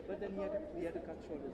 But then we had to cut short his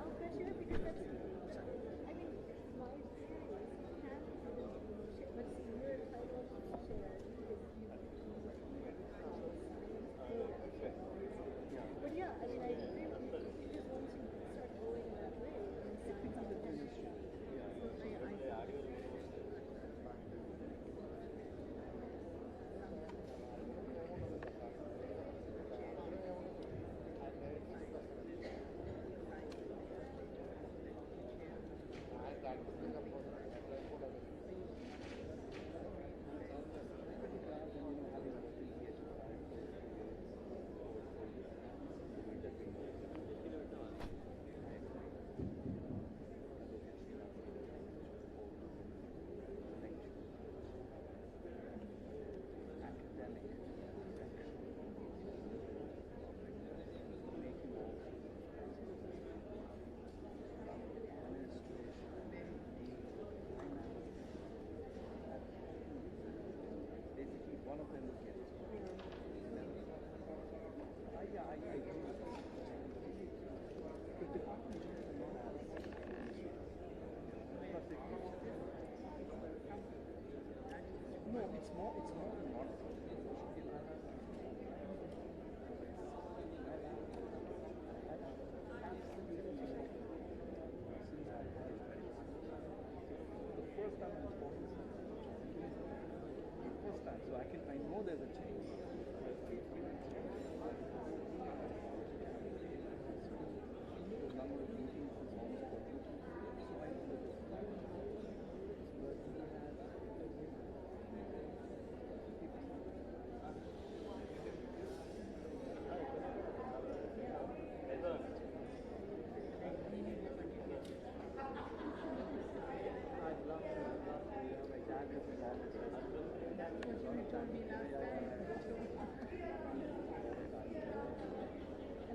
pressure because that's, I mean, my experience, you can't even share, but see, you're entitled to share because but yeah, I mean, I agree with you because once you start going that way, it becomes a chemistry.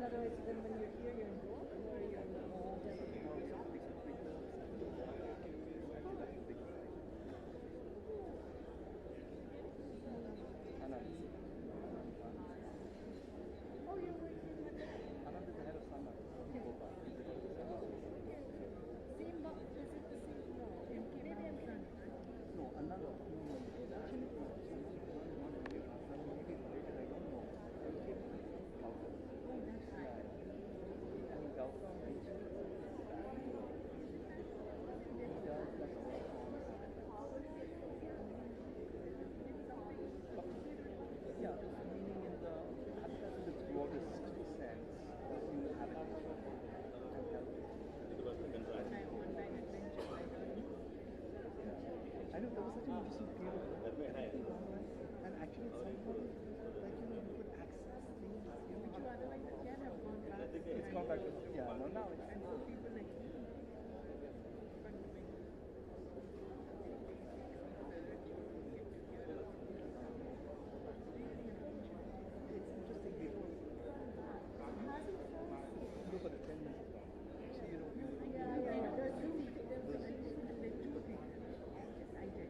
Otherwise, then when you're here, you're in Goa, or you're in oh, you're working with that. Same box, is it the same? No, maybe I'm trying. No, another. I know that was such an interesting period. And actually, at some point, you could access things which you otherwise can have gone back. It's gone back to, yeah, no, now it's. And for people like me, It's interesting because look at the 10 minutes. So, you know, yeah, there are two people. There were two people. Yes, I did.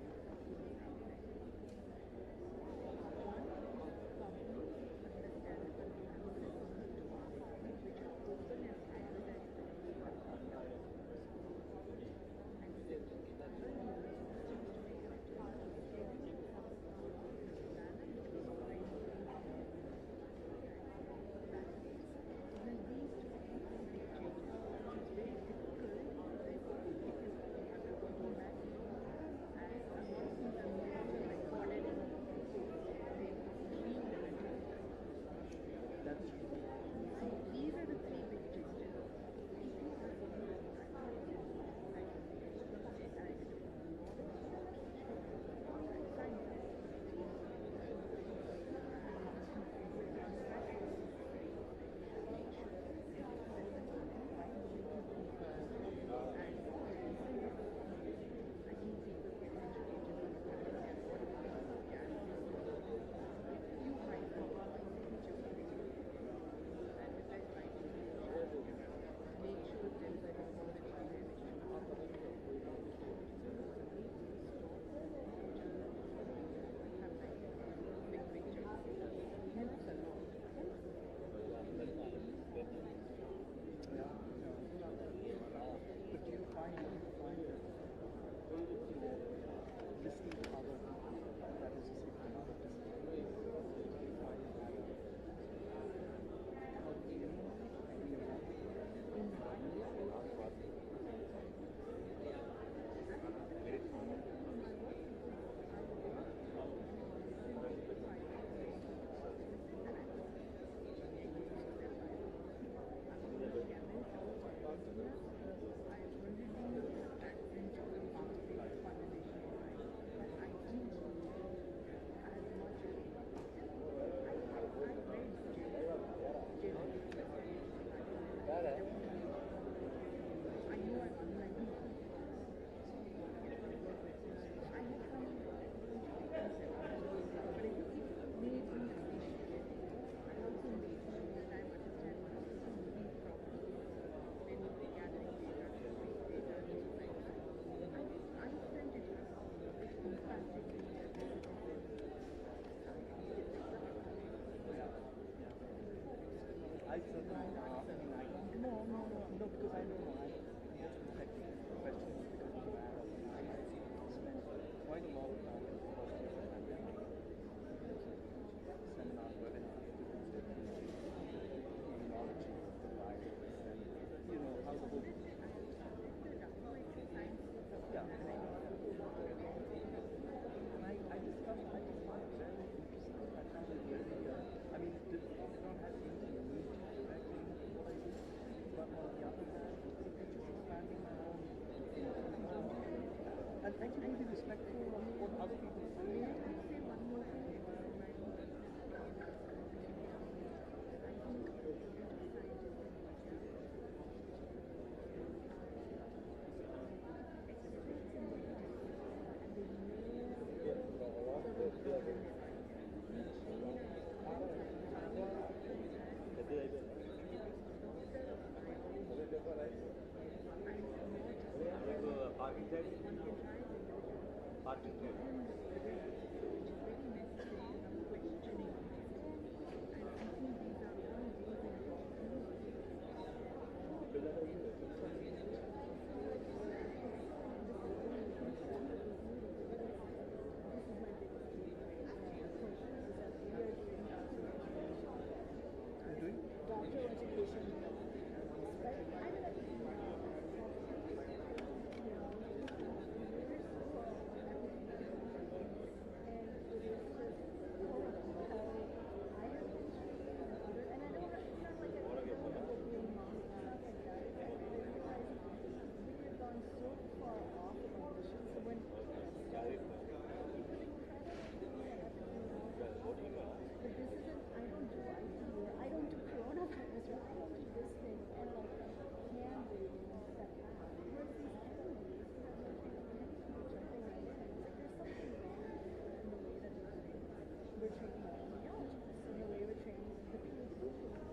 we're training epidemiologists, in a way we're training the PhD students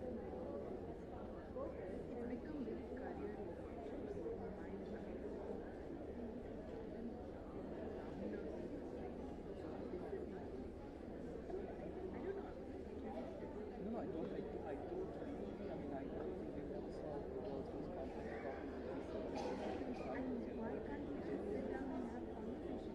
in focus. It's become very career focused in my mind. I don't know. No, I don't. I don't really. I mean, I don't think they never saw the world's most complex problem. Why can't we just sit down and have conversations?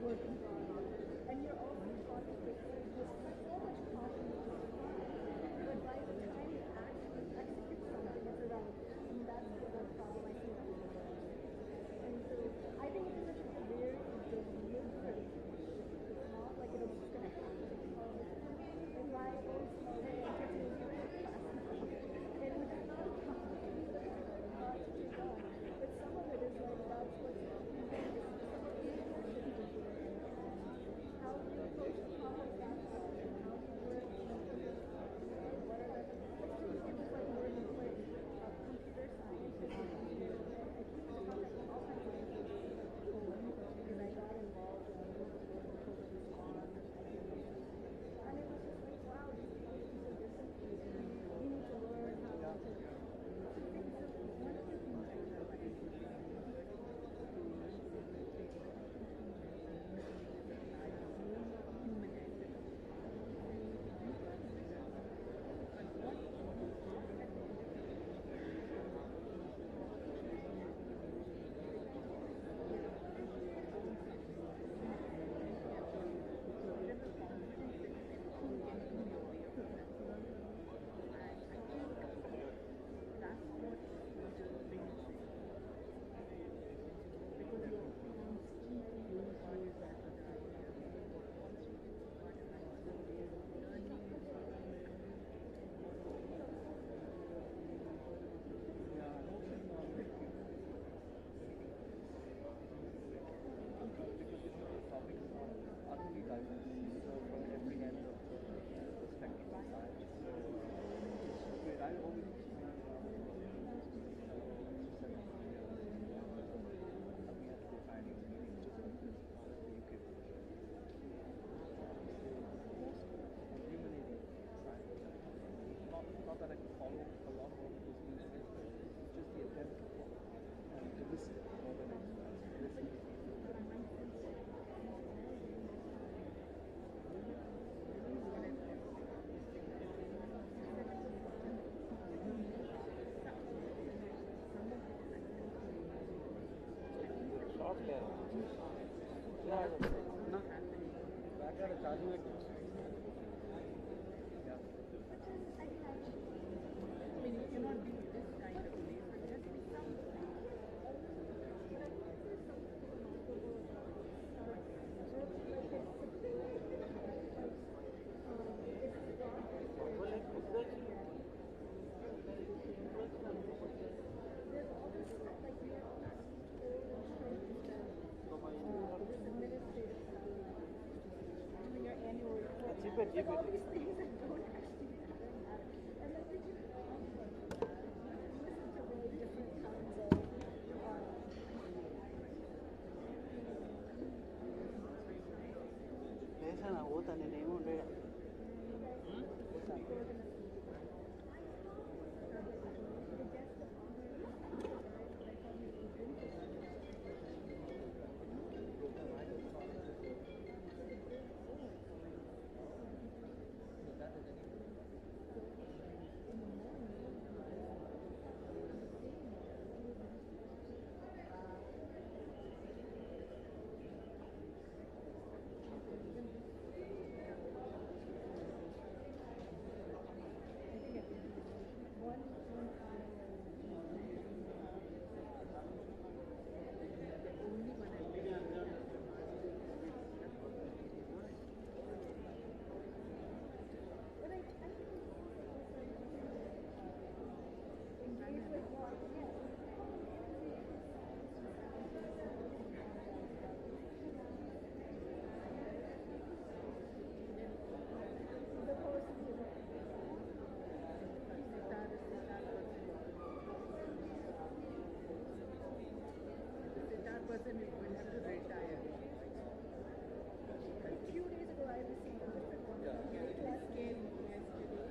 And you're also taught to take so much caution. But by the time you actually execute something, it's irrelevant. And that's the problem I see. And so I think it's such a very deliberate. It's not like it's just going to happen. And why I always say I'm taking a class now. And which is not a problem. Not to take on. But some of it is like that's what's how do you approach a problem that how do you work what are the it was like learning like computer science and computer all kinds of things because I got involved in COVID response and it was just like wow these people are so different we need to learn how to think so one of the things I learned like not that I can follow a lot of what those means, it's just the attempt to listen more than listen. No, back at a charging it. Yeah. I mean, you cannot be this kind of place, but just be something. There's all this stuff like we are all this administrative stuff, doing your annual report. Like all these things that don't actually matter. And then we just listen to really different kinds of లేసానా పోతా నేనేమో ఉండే person is going to have to retire. A few days ago, I received a different one. Yeah. It This was came yesterday.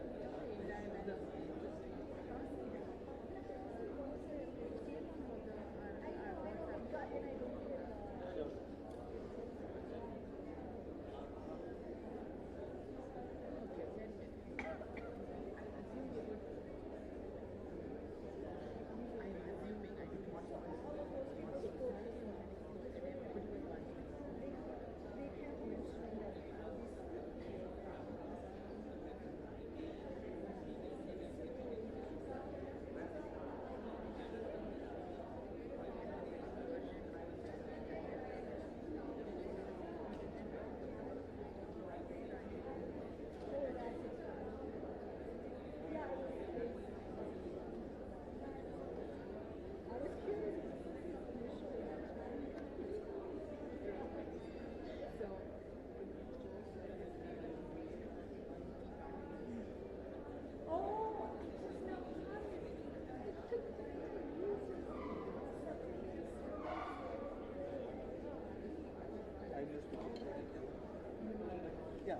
Yeah.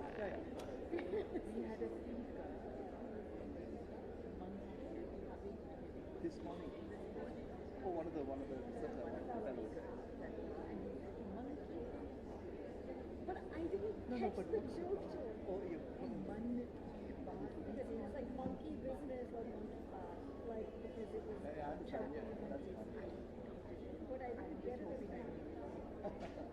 We had a speaker. This morning. Oh, one of the fellows. But I didn't catch but the what's- joke to it. Oh, yeah. Because it was like monkey business or monkey bar. Like, because it was Yeah, I'm fine. Yeah, that's fine. But I didn't get it at the time.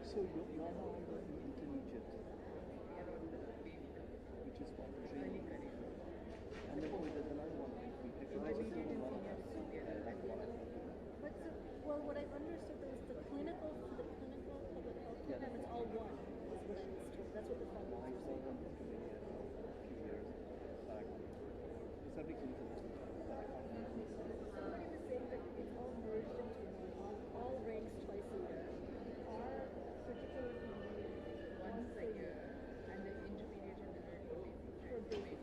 So you're now on the intermediate, which is what? Training. And then there's another one. But so, well, what I've understood is the clinical public health program is all one, is what I was told. That's what the fellow I was saw saying. them a few years back. It's every clinical hospital, but I can't remember. Somebody was saying that it's all merged into one, all ranks twice a year. Our particular Once a year, and the intermediate and the for basic.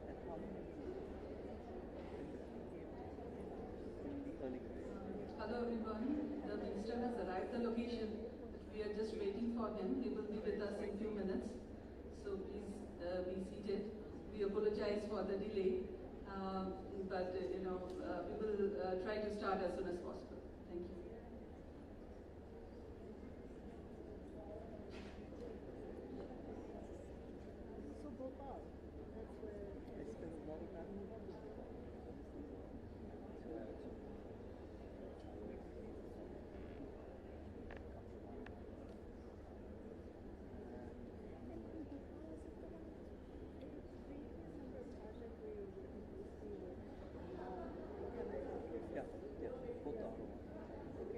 And how many in the early grades? Hello everyone, the minister has arrived at the location. We are just waiting for him. He will be with us in few minutes. So please be seated. We apologize for the delay, but we will try to start as soon as possible. Thank you. So Bhopal, that's where. I spent a lot of time in the Yeah, both are.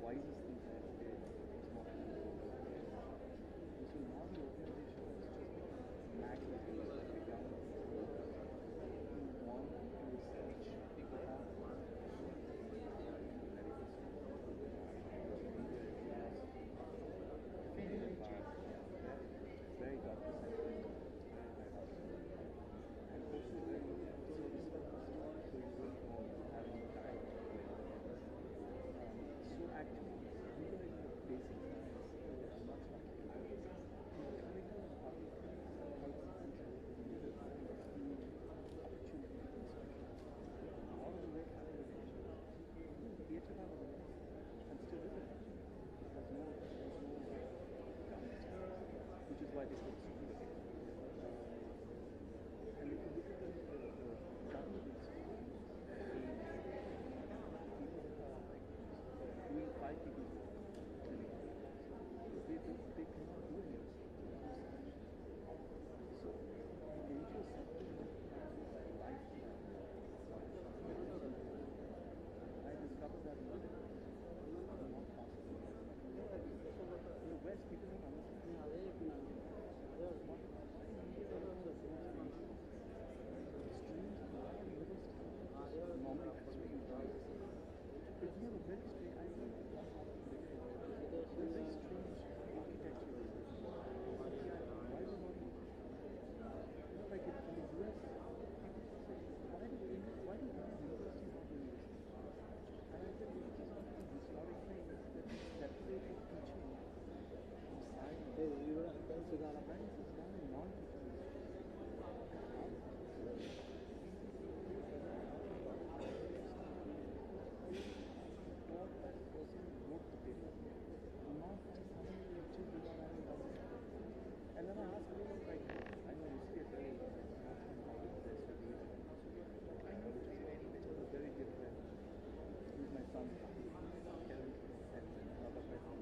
wisest things I ever did was walking into the And so now the organization has just become massive. It's become you want to research, people have medical schools, very doctor-centric, very doctor-centric, and also very service-focused. So you don't know having time. So actually, we were in the basic science, much like clinical and public health science, huge opportunity in social. All of the way out of the nation, Hyderabad and still is a nation. There's no government, which is why they put school again. And if you look at the government institutions, people are like doing 5 people's work. They cannot do any of this. So the NGO sector is lifeline. I discovered that not possible. In the West, people don't understand. Normally that's where you die. But we have a very strange, I think, very strange architecture. Why do not like in the US, why do universities not do this? And I said, this is not the historic thing that we separated teaching from science. Science is done in non-teaching taught by the person who wrote the paper, not just how many lectures we got having done this. And then I asked me, like, I know history is very, not some knowledge of this, I know which is very different. He's my son's Kevin and another person.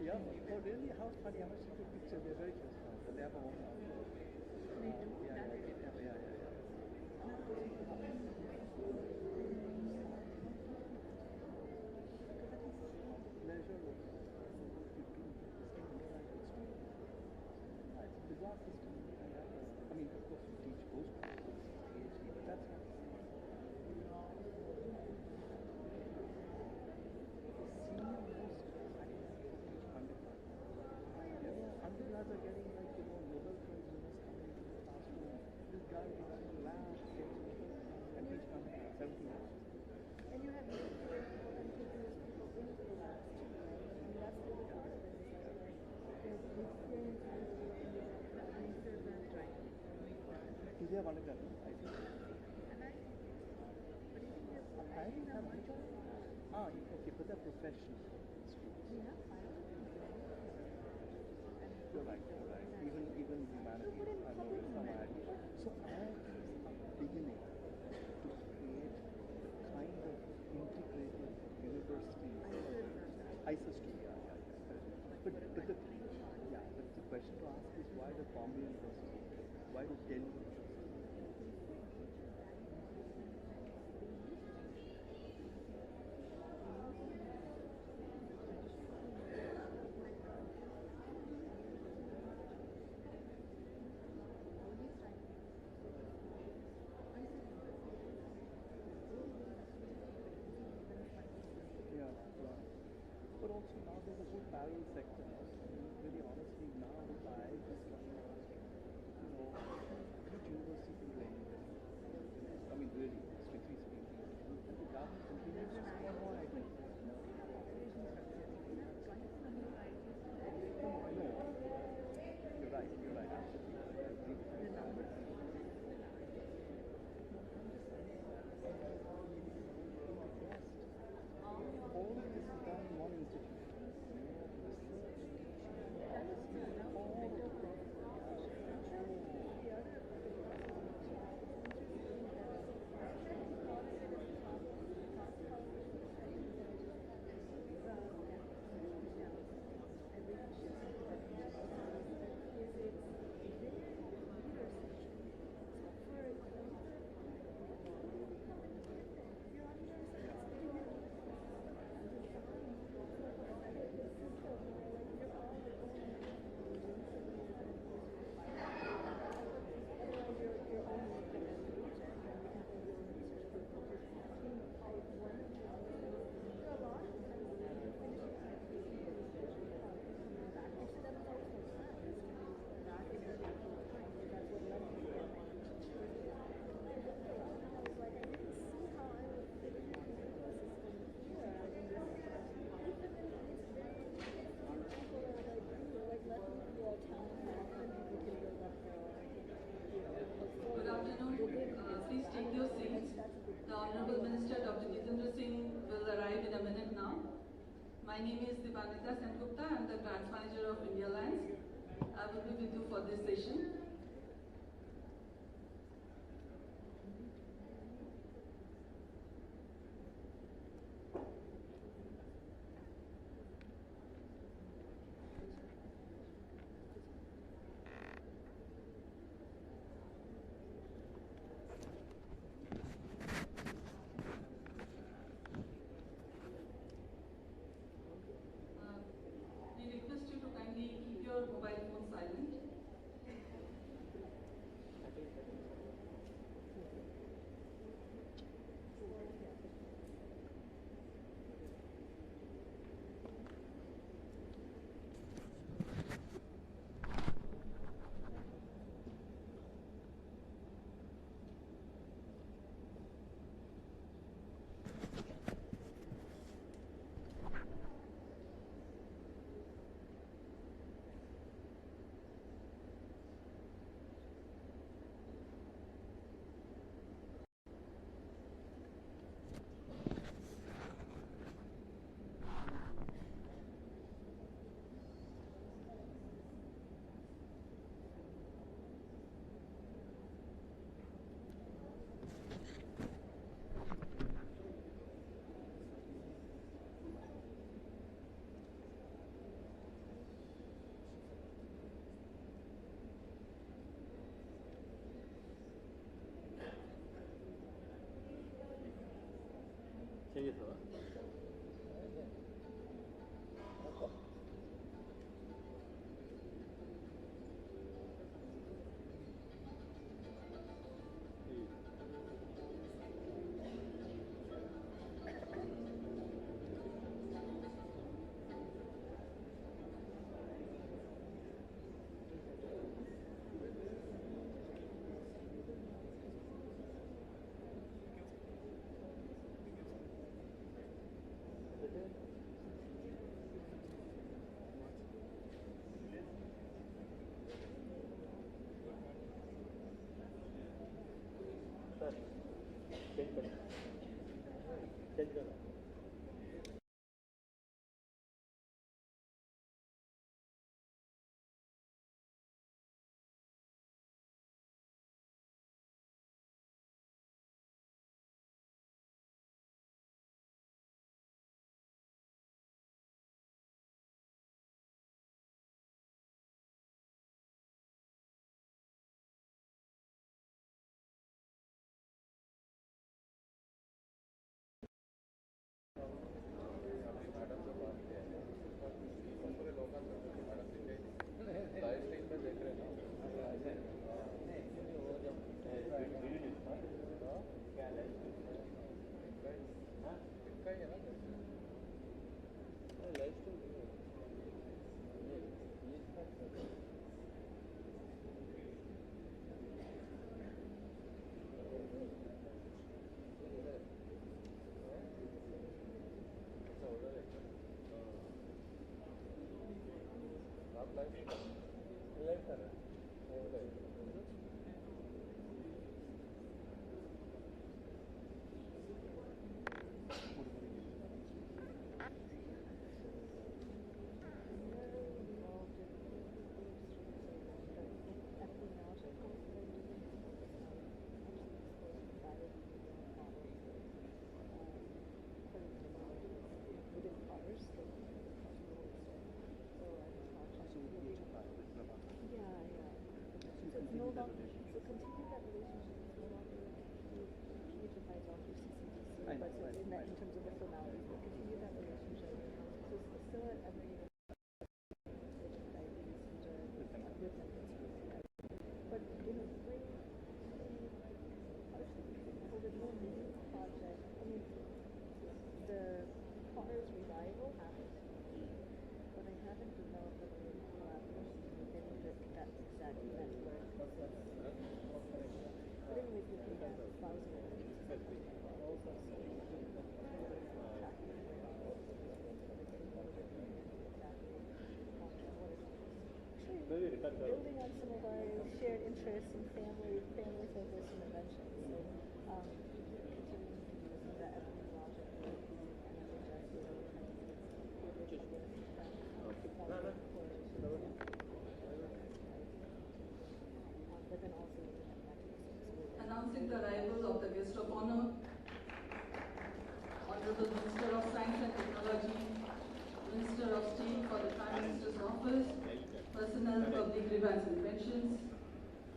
Yeah, oh really? How funny, how much you took picture? They're very close now, but they have a home now. Yeah. Pleasure of what you do, this can interact with students. It's a bizarre system. I mean, of course, you teach postgraduates, PhD, but that's not the same. Senior most faculty teach undergrad. Undergrads are getting like, Nobel Prize winners coming into the classroom. This guy is in the lab, and teach undergrad, 17 years. And you have continuous people in the labs too, right? I mean, that's the other part of it. There's experience Do they have undergrad? I think. I think have undergrad. Okay, but they're professional students. You're right. Even humanities, I know some are. So our teams are beginning to create the kind of integrated university. ISIS too, yeah. But the question to ask is why the Bombay University? Why do Delhi University? But also now there's a whole parallel sector. Really honestly, now I just which university can do anything? I mean, really, strictly speaking. And the government continues to spend more, I think. No. You're right, absolutely. I agree with you. All of this is done in one institution. Research, teaching, policy, all of it. My name is Dipanita Sengupta. I'm the Grants Manager of India Lines. I will be with you for this session. We request you to kindly keep your mobile phone silent. Building on some of our shared interests in family focus interventions. So continuing to use that epidemiologic work and energize the State for the Prime Minister's Office, Personnel, Public Grievance and Pensions,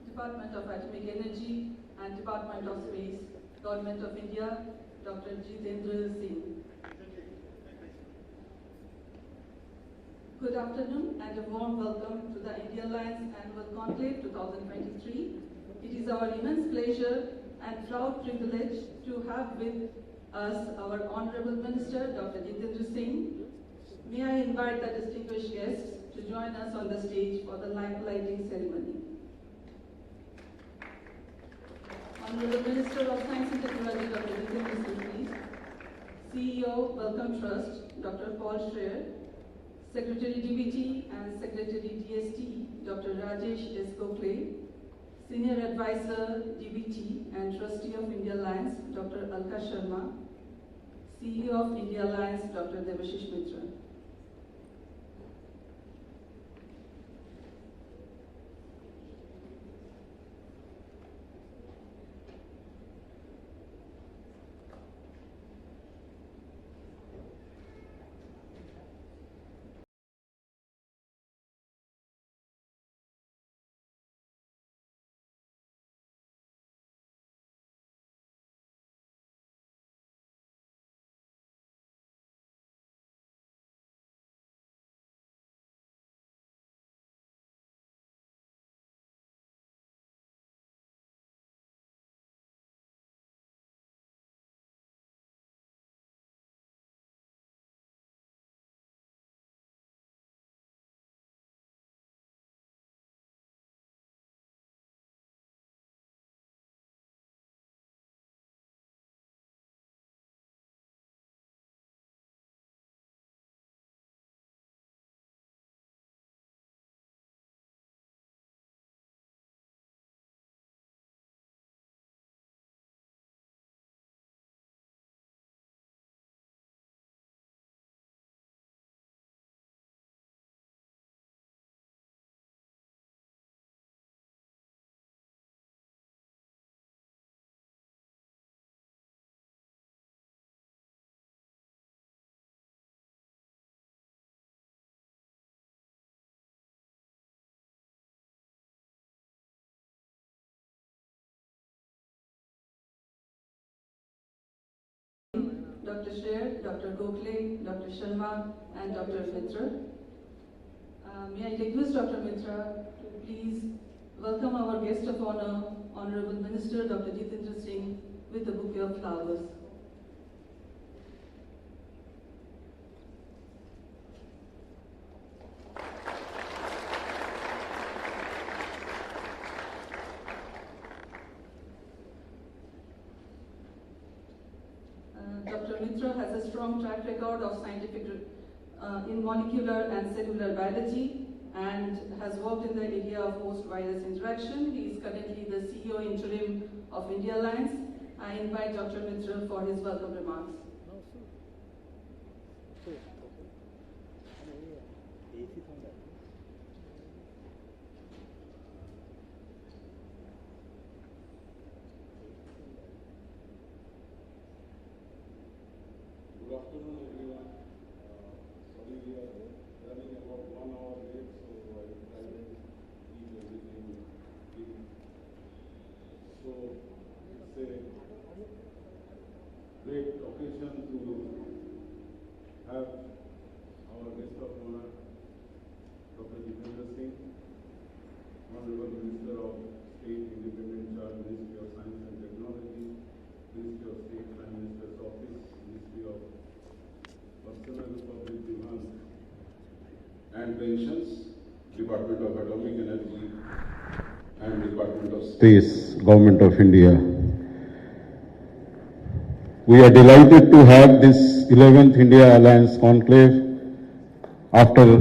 Department of Atomic Energy and Department of Space, Government of India, Dr. Jitendra Singh. Good afternoon and a warm welcome to the India Alliance Annual Conclave 2023. It is our immense pleasure and proud privilege to have with us our Honorable Minister, Dr. Jitendra Singh. May I invite the distinguished guests to join us on the stage for the lighting ceremony. Honorable Minister of Science and Technology, Dr. Jitendra Singh, please. CEO, Wellcome Trust, Dr. Paul Schreier. Secretary DBT and Secretary DST, Dr. Rajesh S. Conclave. Senior Advisor DBT and Trustee of India Alliance, Dr. Alka Sharma. CEO of India Alliance, Dr. Devashish Mitra. Dr. Schreier, Dr. Gokhale, Dr. Sharma, and Dr. Mitra. May I request Dr. Mitra to please welcome our guest of honor, Honorable Minister Dr. Jitendra Singh, with a bouquet of flowers. Dr. Mitra has a strong track record of scientific in molecular and cellular biology and has worked in the area of host-virus interaction. He is currently the CEO interim of India Alliance. I invite Dr. Mitra for his welcome remarks. Good afternoon, everyone. Sorry, we are running about 1 hour late, so I will try to keep everything clean. So, it's a great occasion to have our guest of honor, Dr. Jitendra Singh, Honorable Minister of State, Independent Charge, Ministry of Science and Technology, Ministry of State, Prime Minister's Office, Ministry of Personnel, Public Grievance and Pensions, Department of Atomic Energy and Department of Space, Government of India. We are delighted to have this 11th India Alliance Conclave after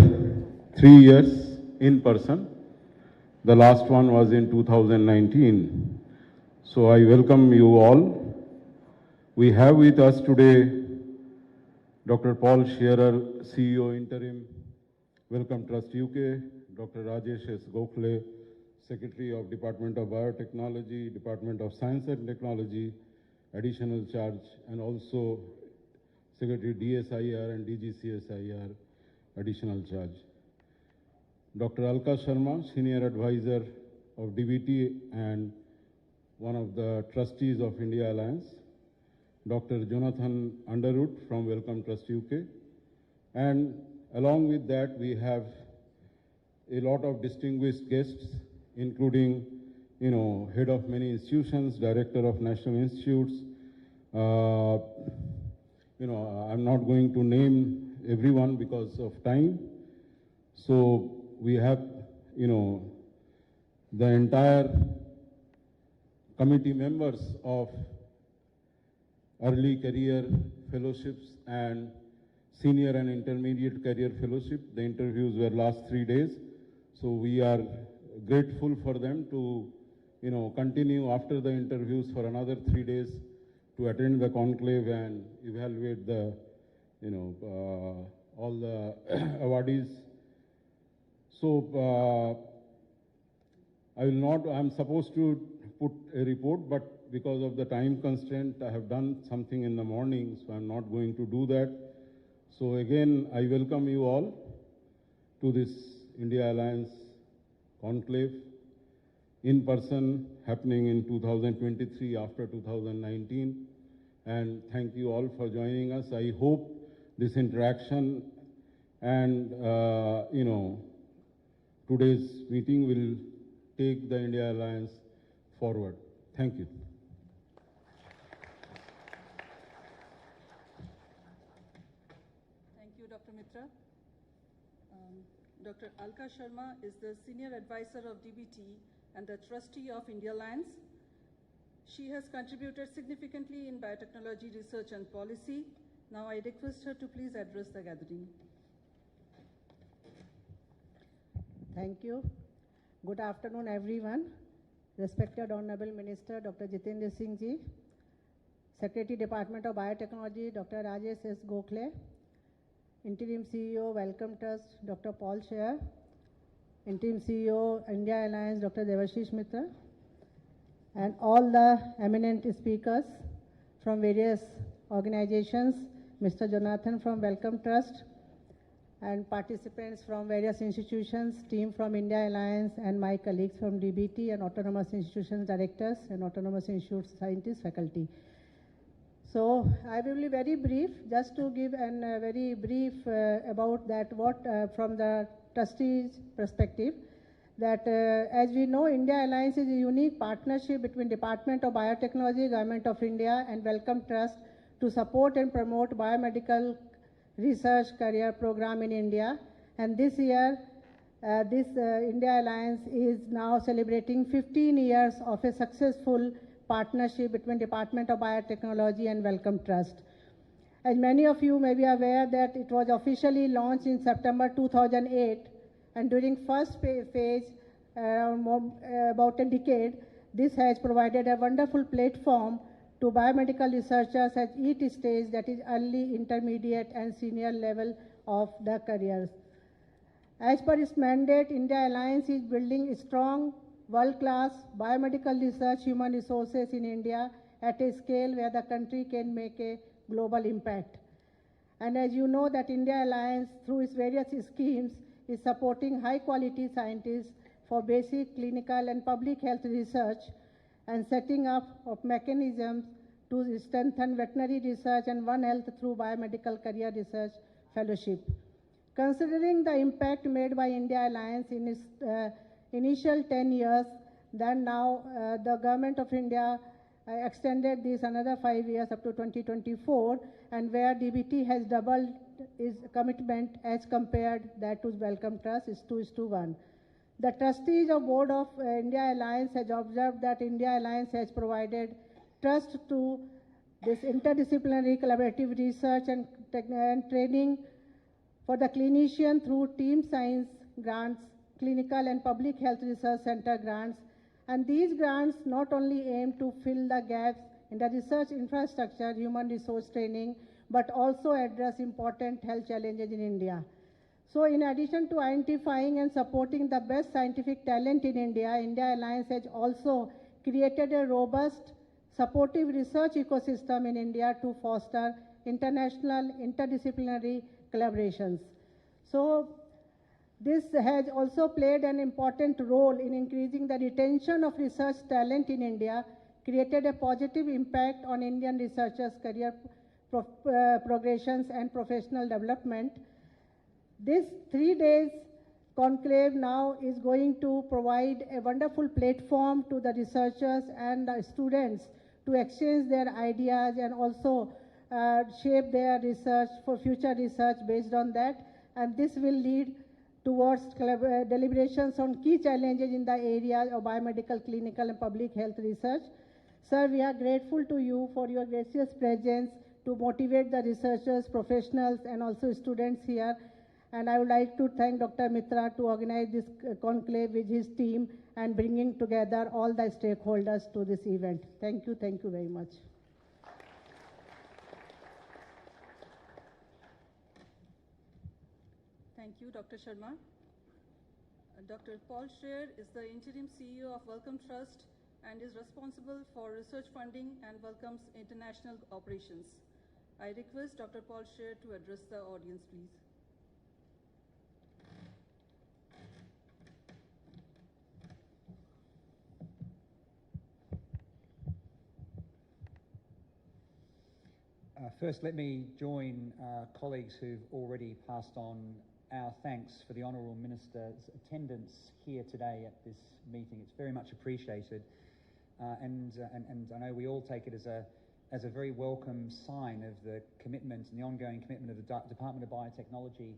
3 years in person. The last one was in 2019. So I welcome you all. We have with us today Dr. Paul Schreier, CEO Interim, Wellcome Trust UK, Dr. Rajesh S. Gokhale, Secretary of Department of Biotechnology, Department of Science and Technology, Additional Charge, and also Secretary DSIR and DGCSIR, additional charge. Dr. Alka Sharma, Senior Advisor of DBT and one of the trustees of India Alliance. Dr. Jonathan Underwood from Welcome Trust UK. And along with that, we have a lot of distinguished guests, including, head of many institutions, director of national institutes. I'm not going to name everyone because of time. So we have, the entire committee members of early career fellowships and senior and intermediate career fellowship. The interviews were last 3 days. So we are grateful for them to, continue after the interviews for another 3 days to attend the conclave and evaluate the, all the awardees. So I'm supposed to put a report, but because of the time constraint, I have done something in the morning, so I'm not going to do that. So again, I welcome you all to this India Alliance conclave in person happening in 2023 after 2019. And thank you all for joining us. I hope this interaction and, today's meeting will take the India Alliance forward. Thank you. Thank you, Dr. Mitra. Dr. Alka Sharma is the Senior Advisor of DBT and the Trustee of India Alliance. She has contributed significantly in biotechnology research and policy. Now I request her to please address the gathering. Thank you. Good afternoon, everyone. Respected Honorable Minister Dr. Jitendra Singh ji, Secretary Department of Biotechnology Dr. Rajesh S. Gokhale, Interim CEO Welcome Trust Dr. Paul Scher, Interim CEO India Alliance Dr. Devashish Mitra, and all the eminent speakers from various organizations, Mr. Jonathan from Welcome Trust, and participants from various institutions, team from India Alliance, and my colleagues from DBT and Autonomous Institutions Directors and Autonomous Institute Scientists faculty. So I will be very brief, just to give a very brief about that what from the trustees' perspective, that as we know, India Alliance is a unique partnership between Department of Biotechnology, Government of India and Welcome Trust to support and promote biomedical research career program in India. And this year, India Alliance is now celebrating 15 years of a successful partnership between Department of Biotechnology and Welcome Trust. As many of you may be aware that it was officially launched in September 2008, and during first phase, about a decade, this has provided a wonderful platform to biomedical researchers at each stage, that is early, intermediate and senior level of the careers. As per its mandate, India Alliance is building strong, world-class biomedical research human resources in India at a scale where the country can make a global impact. And as you know that India Alliance, through its various schemes, is supporting high-quality scientists for basic clinical and public health research and setting up of mechanisms to strengthen veterinary research and One Health through biomedical career research fellowship. Considering the impact made by India Alliance in its initial 10 years, then now the Government of India extended this another 5 years up to 2024, and where DBT has doubled its commitment as compared that to Welcome Trust is 2:1. The trustees of Board of India Alliance has observed that India Alliance has provided trust to this interdisciplinary collaborative research and training for the clinician through team science grants, clinical and public health research center grants. And these grants not only aim to fill the gaps in the research infrastructure, human resource training, but also address important health challenges in India. So in addition to identifying and supporting the best scientific talent in India, India Alliance has also created a robust, supportive research ecosystem in India to foster international interdisciplinary collaborations. So this has also played an important role in increasing the retention of research talent in India, created a positive impact on Indian researchers' career progressions and professional development. This 3 days conclave now is going to provide a wonderful platform to the researchers and the students to exchange their ideas and also shape their research for future research based on that. And this will lead towards deliberations on key challenges in the area of biomedical, clinical, and public health research. Sir, we are grateful to you for your gracious presence to motivate the researchers, professionals, and also students here. And I would like to thank Dr. Mitra to organize this conclave with his team and bringing together all the stakeholders to this event. Thank you very much. Thank you, Dr. Sharma. Dr. Paul Scheer is the interim CEO of Wellcome Trust and is responsible for research funding and Wellcome's international operations. I request Dr. Paul Scheer to address the audience, please. First, let me join colleagues who've already passed on our thanks for the Honourable Minister's attendance here today at this meeting. It's very much appreciated, and I know we all take it as a very welcome sign of the commitment and the ongoing commitment of the Department of Biotechnology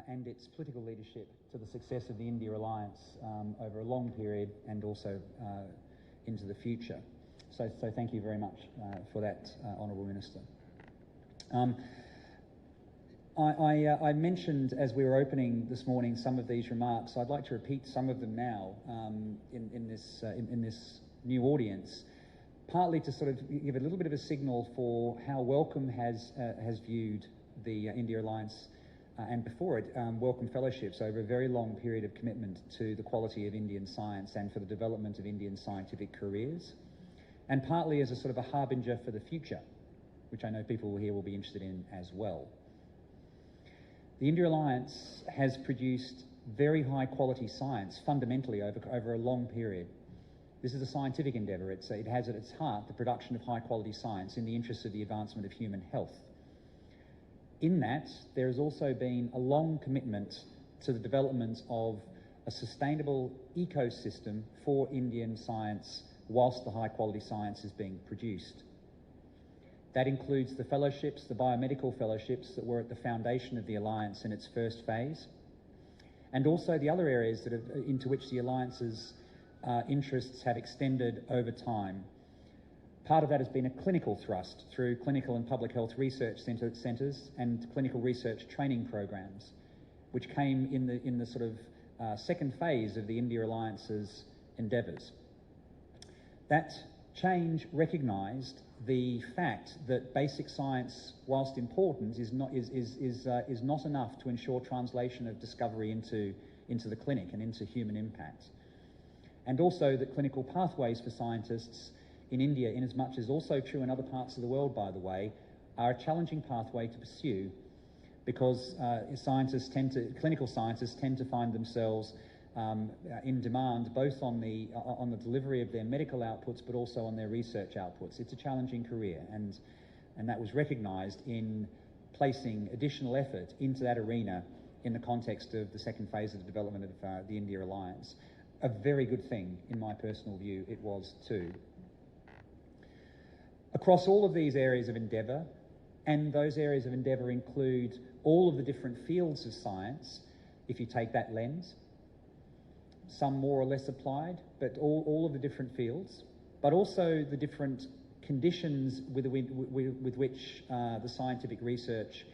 and its political leadership to the success of the India Alliance over a long period and also into the future. So thank you very much for that, Honourable Minister. I mentioned as we were opening this morning some of these remarks. I'd like to repeat some of them now in this new audience, partly to sort of give a little bit of a signal for how Wellcome has viewed the India Alliance and before it Wellcome Fellowships over a very long period of commitment to the quality of Indian science and for the development of Indian scientific careers, and partly as a sort of a harbinger for the future, which I know people here will be interested in as well. The India Alliance has produced very high quality science fundamentally over a long period. This is a scientific endeavour. It has at its heart the production of high quality science in the interests of the advancement of human health. In that, there has also been a long commitment to the development of a sustainable ecosystem for Indian science whilst the high quality science is being produced. That includes the fellowships, the biomedical fellowships that were at the foundation of the Alliance in its first phase, and also the other areas that into which the Alliance's interests have extended over time. Part of that has been a clinical thrust through clinical and public health research centres and clinical research training programs, which came in the sort of second phase of the India Alliance's endeavours. That change recognised the fact that basic science, whilst important, is not enough to ensure translation of discovery into the clinic and into human impact. And also that clinical pathways for scientists in India, in as much as also true in other parts of the world, by the way, are a challenging pathway to pursue because clinical scientists tend to find themselves in demand both on the delivery of their medical outputs but also on their research outputs. It's a challenging career, and that was recognised in placing additional effort into that arena in the context of the second phase of the development of the India Alliance. A very good thing, in my personal view, it was too. Across all of these areas of endeavour, and those areas of endeavour include all of the different fields of science, if you take that lens, some more or less applied, but all of the different fields, but also the different conditions with which the scientific research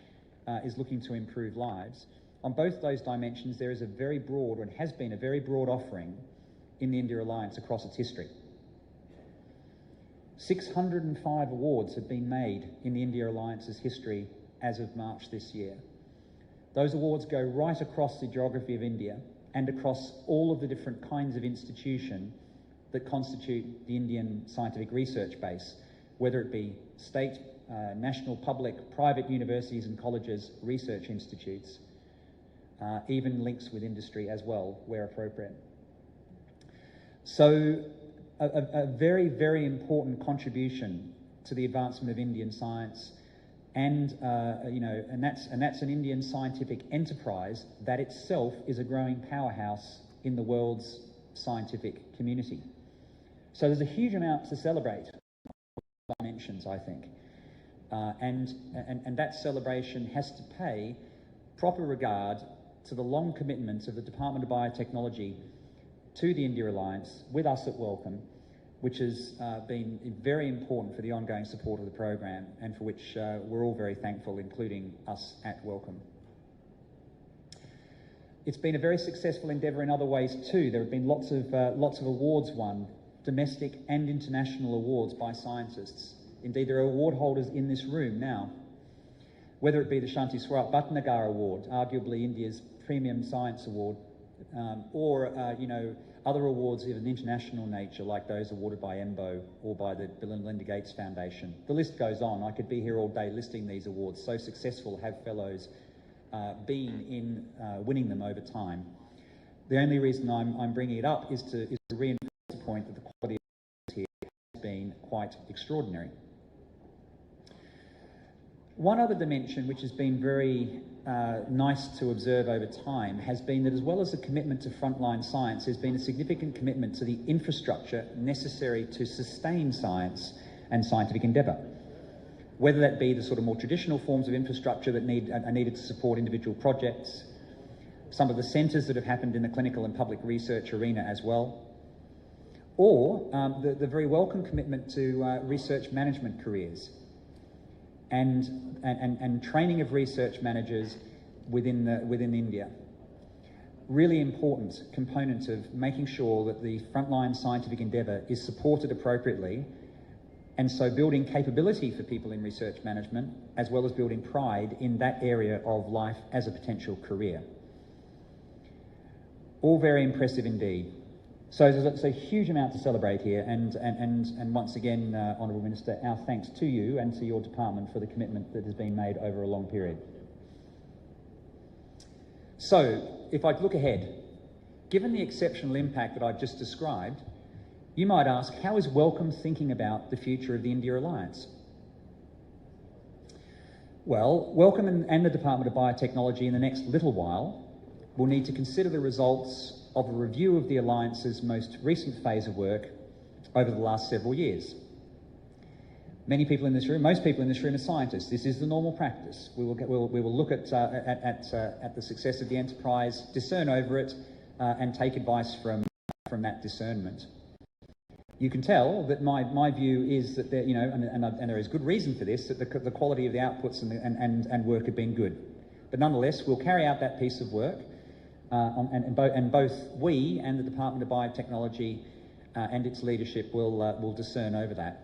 is looking to improve lives. On both those dimensions, there is a very broad, and has been a very broad offering in the India Alliance across its history. 605 awards have been made in the India Alliance's history as of March this year. Those awards go right across the geography of India and across all of the different kinds of institution that constitute the Indian scientific research base, whether it be state, national, public, private universities and colleges, research institutes, even links with industry as well, where appropriate. So a very, very important contribution to the advancement of Indian science, and and that's an Indian scientific enterprise that itself is a growing powerhouse in the world's scientific community. So there's a huge amount to celebrate dimensions, I think, and that celebration has to pay proper regard to the long commitment of the Department of Biotechnology to the India Alliance with us at Welcome, which has been very important for the ongoing support of the program, and for which we're all very thankful, including us at Welcome. It's been a very successful endeavour in other ways too. There have been lots of awards won, domestic and international awards by scientists. Indeed, there are award holders in this room now. Whether it be the Shanti Swarup Bhatnagar Award, arguably India's premium science award, or other awards of an international nature, like those awarded by EMBO or by the Bill and Melinda Gates Foundation. The list goes on. I could be here all day listing these awards. So successful have fellows been in winning them over time. The only reason I'm bringing it up is to reinforce the point that the quality of here has been quite extraordinary. One other dimension which has been very nice to observe over time has been that, as well as a commitment to frontline science, there's been a significant commitment to the infrastructure necessary to sustain science and scientific endeavour. Whether that be the sort of more traditional forms of infrastructure that are needed to support individual projects, some of the centres that have happened in the clinical and public research arena as well, or the very welcome commitment to research management careers and training of research managers within India. Really important component of making sure that the frontline scientific endeavour is supported appropriately, and so building capability for people in research management, as well as building pride in that area of life as a potential career. All very impressive indeed. So there's a huge amount to celebrate here, and once again, Honourable Minister, our thanks to you and to your department for the commitment that has been made over a long period. So, if I look ahead, given the exceptional impact that I've just described, you might ask, how is Welcome thinking about the future of the India Alliance? Well, Welcome and the Department of Biotechnology in the next little while will need to consider the results of a review of the Alliance's most recent phase of work over the last several years. Many people in this room, most people in this room are scientists. This is the normal practice. We will look at the success of the enterprise, discern over it, and take advice from that discernment. You can tell that my view is that there, and there is good reason for this, that the quality of the outputs and work have been good. But nonetheless, we'll carry out that piece of work, and both we and the Department of Biotechnology and its leadership will discern over that.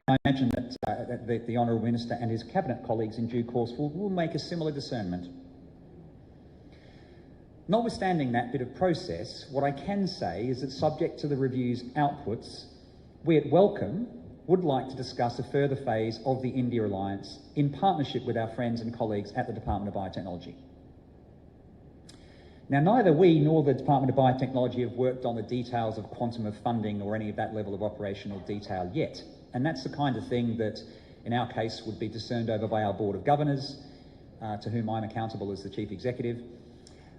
I imagine that the Honourable Minister and his Cabinet colleagues in due course will make a similar discernment. Notwithstanding that bit of process, what I can say is that, subject to the review's outputs, we at Welcome would like to discuss a further phase of the India Alliance in partnership with our friends and colleagues at the Department of Biotechnology. Now, neither we nor the Department of Biotechnology have worked on the details of quantum of funding or any of that level of operational detail yet, and that's the kind of thing that, in our case, would be discerned over by our Board of Governors, to whom I'm accountable as the Chief Executive.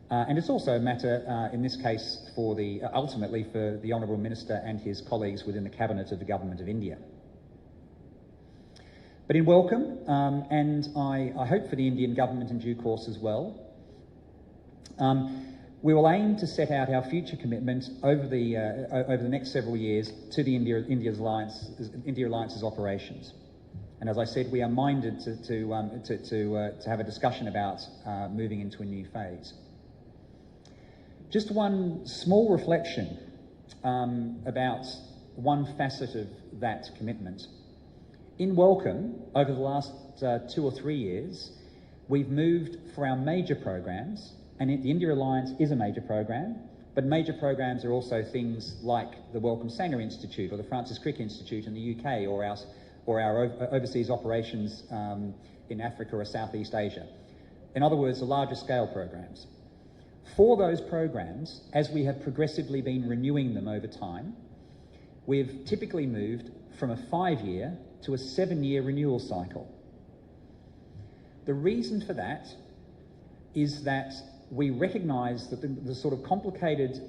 And it's also a matter, in this case, ultimately for the Honourable Minister and his colleagues within the Cabinet of the Government of India. But in Welcome, and I hope for the Indian Government in due course as well, we will aim to set out our future commitment over the next several years to the India Alliance's operations. And as I said, we are minded to have a discussion about moving into a new phase. Just one small reflection about one facet of that commitment. In Welcome, over the last 2 or 3 years, we've moved for our major programs, and the India Alliance is a major program, but major programs are also things like the Wellcome Sanger Institute or the Francis Crick Institute in the UK, or our overseas operations in Africa or Southeast Asia. In other words, the larger scale programs. For those programs, as we have progressively been renewing them over time, we've typically moved from a 5-year to a 7-year renewal cycle. The reason for that is that we recognise that the sort of complicated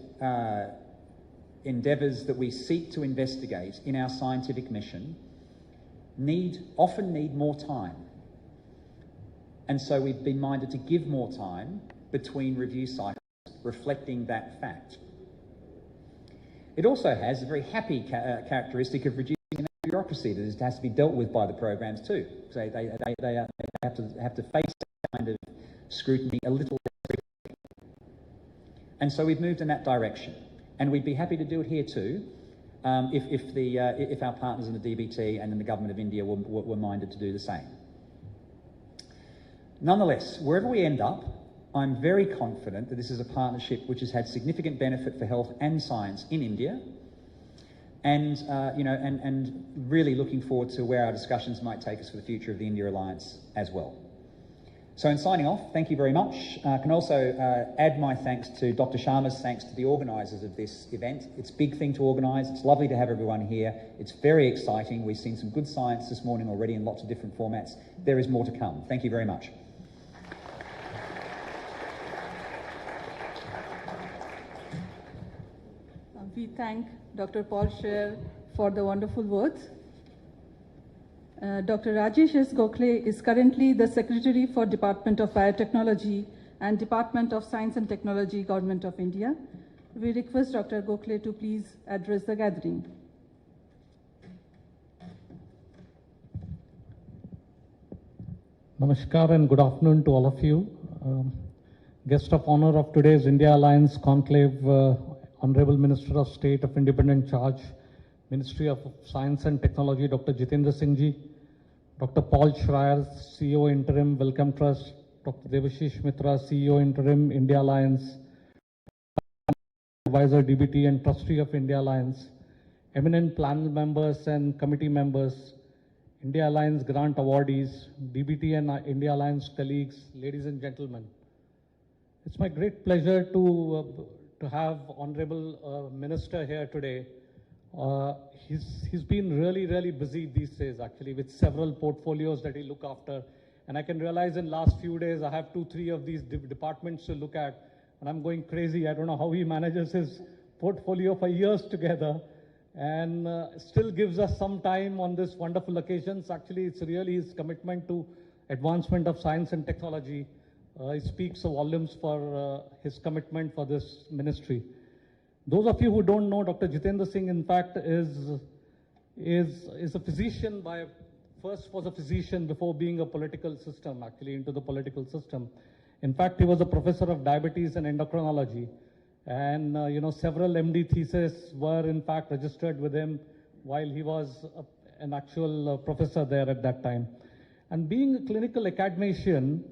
endeavours that we seek to investigate in our scientific mission often need more time. And so we've been minded to give more time between review cycles, reflecting that fact. It also has a very happy characteristic of reducing the bureaucracy that has to be dealt with by the programs too. So they have to face that kind of scrutiny a little less frequently. And so we've moved in that direction. And we'd be happy to do it here too, if our partners in the DBT and in the Government of India were minded to do the same. Nonetheless, wherever we end up, I'm very confident that this is a partnership which has had significant benefit for health and science in India, and and really looking forward to where our discussions might take us for the future of the India Alliance as well. So in signing off, thank you very much. I can also add my thanks to Dr. Sharma's thanks to the organisers of this event. It's a big thing to organise. It's lovely to have everyone here. It's very exciting. We've seen some good science this morning already in lots of different formats. There is more to come. Thank you very much. We thank Dr. Paul Scher for the wonderful words. Dr. Rajesh S. Gokhale is currently the Secretary for Department of Biotechnology and Department of Science and Technology, Government of India. We request Dr. Gokhale to please address the gathering. Namaskar and good afternoon to all of you. Guest of honor of today's India Alliance Conclave, Honorable Minister of State of Independent Charge, Ministry of Science and Technology, Dr. Jitendra Singh ji, Dr. Paul Schreier, CEO Interim, Wellcome Trust, Dr. Devashish Mitra, CEO Interim, India Alliance, Advisor DBT and Trustee of India Alliance, eminent panel members and committee members, India Alliance grant awardees, DBT and India Alliance colleagues, ladies and gentlemen. It's my great pleasure to have Honorable Minister here today. He's been really busy these days actually with several portfolios that he look after, and I can realize in last few days I have 2-3 of these departments to look at, and I'm going crazy. I don't know how he manages his portfolio for years together and still gives us some time on this wonderful occasions. Actually, it's really his commitment to advancement of science and technology. He speaks volumes for his commitment for this ministry. Those of you who don't know, Dr. Jitendra Singh, in fact, is a physician first was a physician before being a political system, actually into the political system. In fact, he was a professor of diabetes and endocrinology. And, several MD theses were in fact registered with him while he was an actual professor there at that time. And being a clinical academician,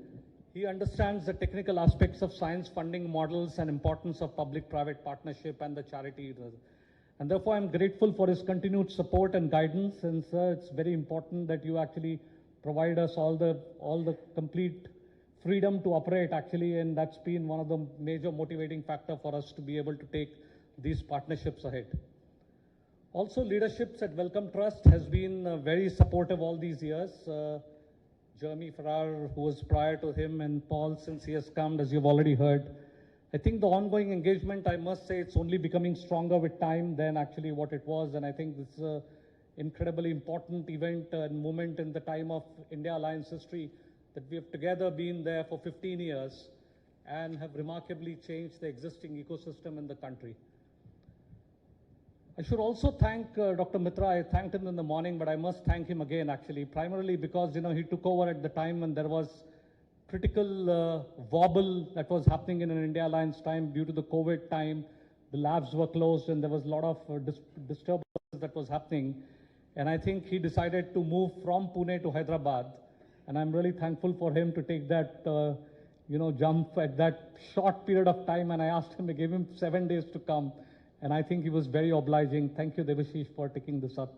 he understands the technical aspects of science funding models and importance of public-private partnership and the charity. And therefore, I'm grateful for his continued support and guidance. And sir, it's very important that you actually provide us all the complete freedom to operate actually, and that's been one of the major motivating factor for us to be able to take these partnerships ahead. Also, leaderships at Wellcome Trust has been very supportive all these years. Jeremy Farrar, who was prior to him, and Paul, since he has come, as you've already heard. I think the ongoing engagement, I must say, it's only becoming stronger with time than actually what it was, and I think this is an incredibly important event and moment in the time of India Alliance history, that we have together been there for 15 years and have remarkably changed the existing ecosystem in the country. I should also thank Dr. Mitra. I thanked him in the morning, but I must thank him again actually, primarily because he took over at the time when there was critical wobble that was happening in an India Alliance time due to the COVID time. The labs were closed and there was a lot of disturbance that was happening. And I think he decided to move from Pune to Hyderabad. And I'm really thankful for him to take that, jump at that short period of time. And I asked him, I gave him 7 days to come. And I think he was very obliging. Thank you, Devashish, for taking this up.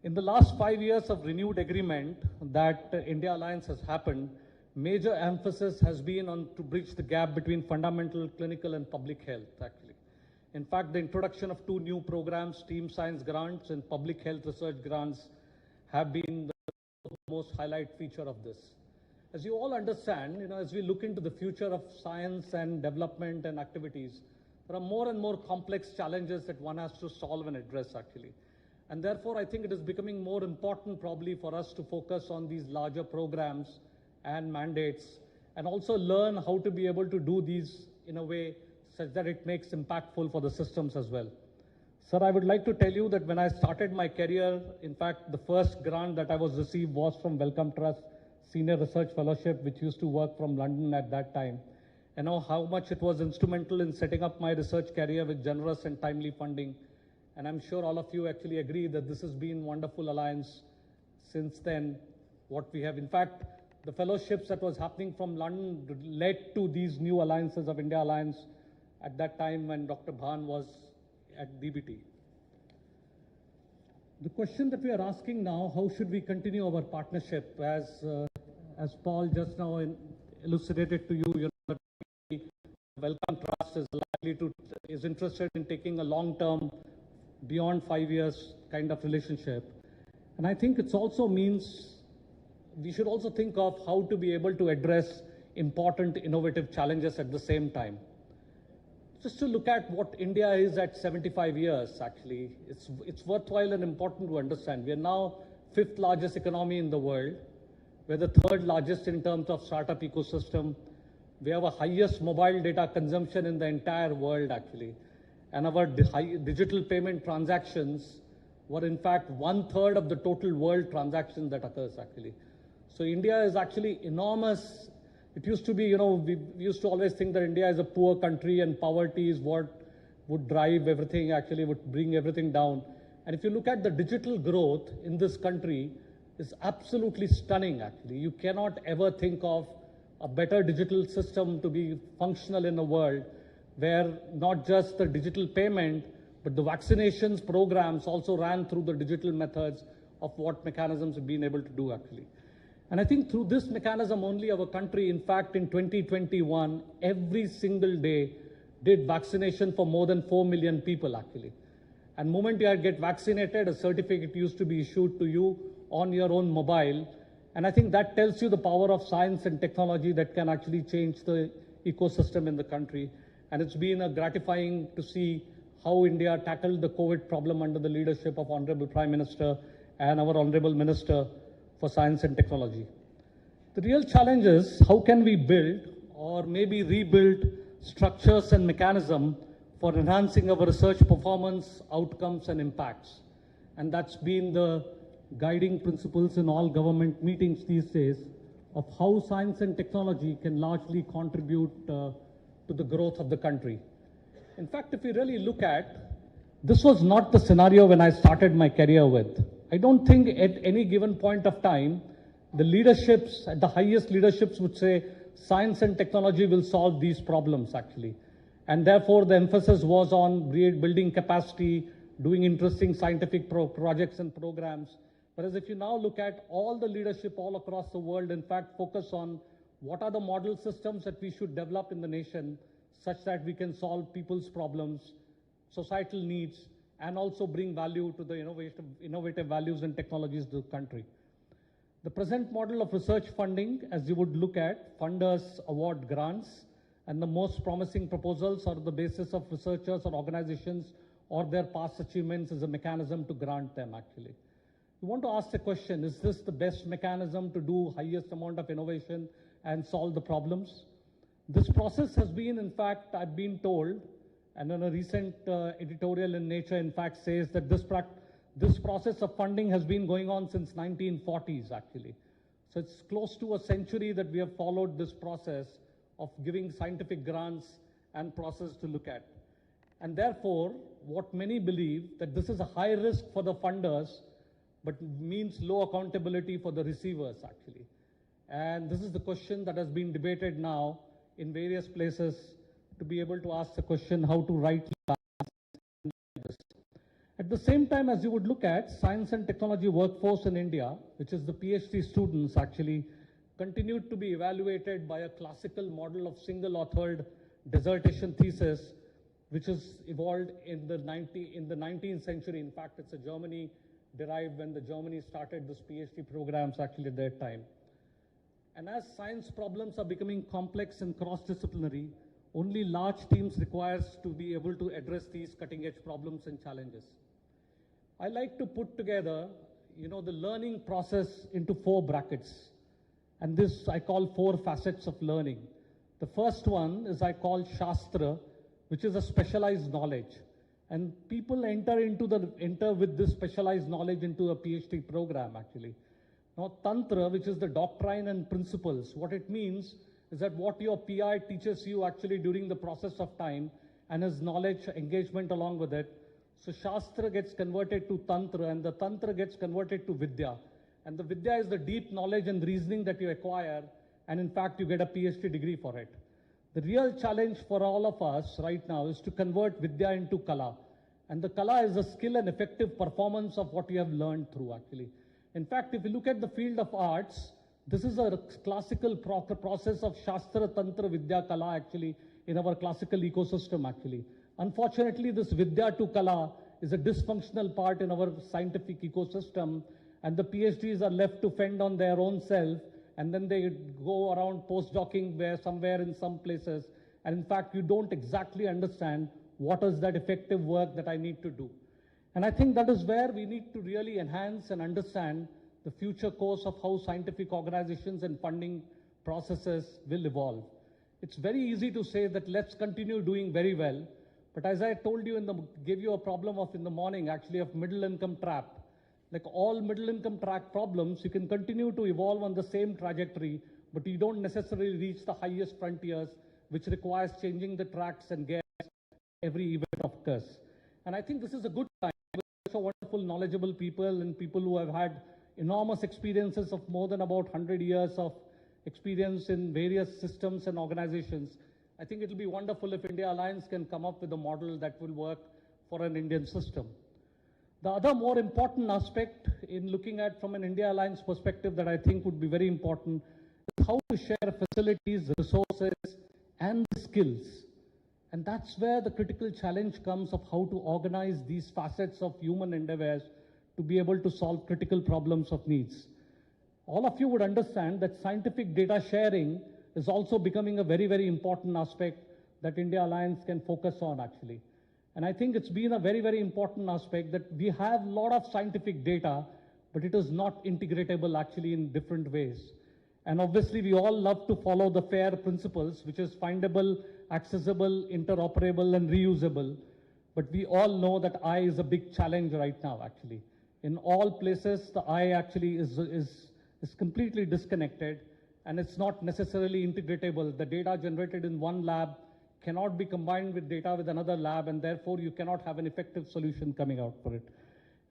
In the last 5 years of renewed agreement that India Alliance has happened, major emphasis has been on to bridge the gap between fundamental, clinical, and public health, actually. In fact, the introduction of 2 new programs, Team Science grants and Public Health Research grants, have been the most highlight feature of this. As you all understand, as we look into the future of science and development and activities, there are more and more complex challenges that one has to solve and address, actually. And therefore, I think it is becoming more important probably for us to focus on these larger programs and mandates, and also learn how to be able to do these in a way such that it makes impactful for the systems as well. Sir, I would like to tell you that when I started my career, in fact, the first grant that I was received was from Wellcome Trust Senior Research Fellowship, which used to work from London at that time. I know how much it was instrumental in setting up my research career with generous and timely funding. And I'm sure all of you actually agree that this has been a wonderful alliance since then. What we have, in fact, the fellowships that was happening from London led to these new alliances of India Alliance at that time when Dr. Bhan was at DBT. The question that we are asking now, how should we continue our partnership? As Paul just now elucidated to you, that Wellcome Trust is interested in taking a long-term, beyond 5 years kind of relationship. And I think it also means we should also think of how to be able to address important innovative challenges at the same time. Just to look at what India is at 75 years, actually, it's worthwhile and important to understand. We are now 5th largest economy in the world. We're the 3rd largest in terms of startup ecosystem. We have a highest mobile data consumption in the entire world, actually. And our digital payment transactions were in fact 1/3 of the total world transactions that occurs, actually. So India is actually enormous. It used to be, we used to always think that India is a poor country and poverty is what would drive everything, actually would bring everything down. And if you look at the digital growth in this country, it's absolutely stunning, actually. You cannot ever think of a better digital system to be functional in the world where not just the digital payment, but the vaccinations programs also ran through the digital methods of what mechanisms have been able to do, actually. And I think through this mechanism only our country, in fact, in 2021, every single day did vaccination for more than 4 million people, actually. And the moment you get vaccinated, a certificate used to be issued to you on your own mobile. And I think that tells you the power of science and technology that can actually change the ecosystem in the country. And it's been gratifying to see how India tackled the COVID problem under the leadership of Honorable Prime Minister and our Honorable Minister for Science and Technology. The real challenge is how can we build or maybe rebuild structures and mechanism for enhancing our research performance, outcomes, and impacts. And that's been the guiding principles in all government meetings these days of how science and technology can largely contribute to the growth of the country. In fact, if we really look at, this was not the scenario when I started my career with. I don't think at any given point of time, the leaderships, at the highest leaderships would say, science and technology will solve these problems, actually. And therefore, the emphasis was on building capacity, doing interesting scientific projects and programs. Whereas if you now look at all the leadership all across the world, in fact, focus on what are the model systems that we should develop in the nation such that we can solve people's problems, societal needs, and also bring value to the innovative values and technologies of the country. The present model of research funding, as you would look at, funders award grants, and the most promising proposals are the basis of researchers or organizations or their past achievements as a mechanism to grant them, actually. We want to ask the question, is this the best mechanism to do highest amount of innovation and solve the problems? This process has been, in fact, I've been told, and in a recent editorial in Nature, in fact, says that this process of funding has been going on since 1940s, actually. So it's close to a century that we have followed this process of giving scientific grants and process to look at. And therefore, what many believe that this is a high risk for the funders, but means low accountability for the receivers, actually. And this is the question that has been debated now in various places to be able to ask the question how to rightly balance this. At the same time, as you would look at science and technology workforce in India, which is the PhD students, actually continued to be evaluated by a classical model of single-authored dissertation thesis, which is evolved in the 19th century. In fact, it's a Germany derived when the Germany started this PhD programs actually at that time. And as science problems are becoming complex and cross-disciplinary, only large teams requires to be able to address these cutting-edge problems and challenges. I like to put together, the learning process into 4 brackets. And this I call 4 facets of learning. The first one is I call Shastra, which is a specialized knowledge. And people enter with this specialized knowledge into a PhD program actually. Now Tantra, which is the doctrine and principles, what it means is that what your PI teaches you actually during the process of time and his knowledge engagement along with it. So Shastra gets converted to Tantra and the Tantra gets converted to Vidya. And the Vidya is the deep knowledge and reasoning that you acquire, and in fact you get a PhD degree for it. The real challenge for all of us right now is to convert Vidya into Kala. And the Kala is a skill and effective performance of what you have learned through actually. In fact, if you look at the field of arts, this is a classical process of Shastra, Tantra, Vidya, Kala actually in our classical ecosystem actually. Unfortunately, this Vidya to Kala is a dysfunctional part in our scientific ecosystem, and the PhDs are left to fend on their own self, and then they go around postdocing somewhere in some places, and in fact, you don't exactly understand what is that effective work that I need to do. And I think that is where we need to really enhance and understand the future course of how scientific organizations and funding processes will evolve. It's very easy to say that let's continue doing very well, but as I told you gave you a problem of in the morning actually of middle income trap. Like all middle income track problems, you can continue to evolve on the same trajectory, but you don't necessarily reach the highest frontiers, which requires changing the tracks and gears every event occurs. And I think this is a good time. So wonderful, knowledgeable people and people who have had enormous experiences of more than about 100 years of experience in various systems and organizations. I think it will be wonderful if India Alliance can come up with a model that will work for an Indian system. The other more important aspect in looking at from an India Alliance perspective that I think would be very important is how to share facilities, resources, and skills. And that's where the critical challenge comes of how to organize these facets of human endeavors to be able to solve critical problems of needs. All of you would understand that scientific data sharing is also becoming a very, very important aspect that India Alliance can focus on actually. And I think it's been a very, very important aspect that we have a lot of scientific data, but it is not integratable actually in different ways. And obviously we all love to follow the FAIR principles, which is findable, accessible, interoperable, and reusable. But we all know that I is a big challenge right now actually. In all places, the I actually is completely disconnected, and it's not necessarily integratable. The data generated in one lab cannot be combined with data with another lab, and therefore you cannot have an effective solution coming out for it.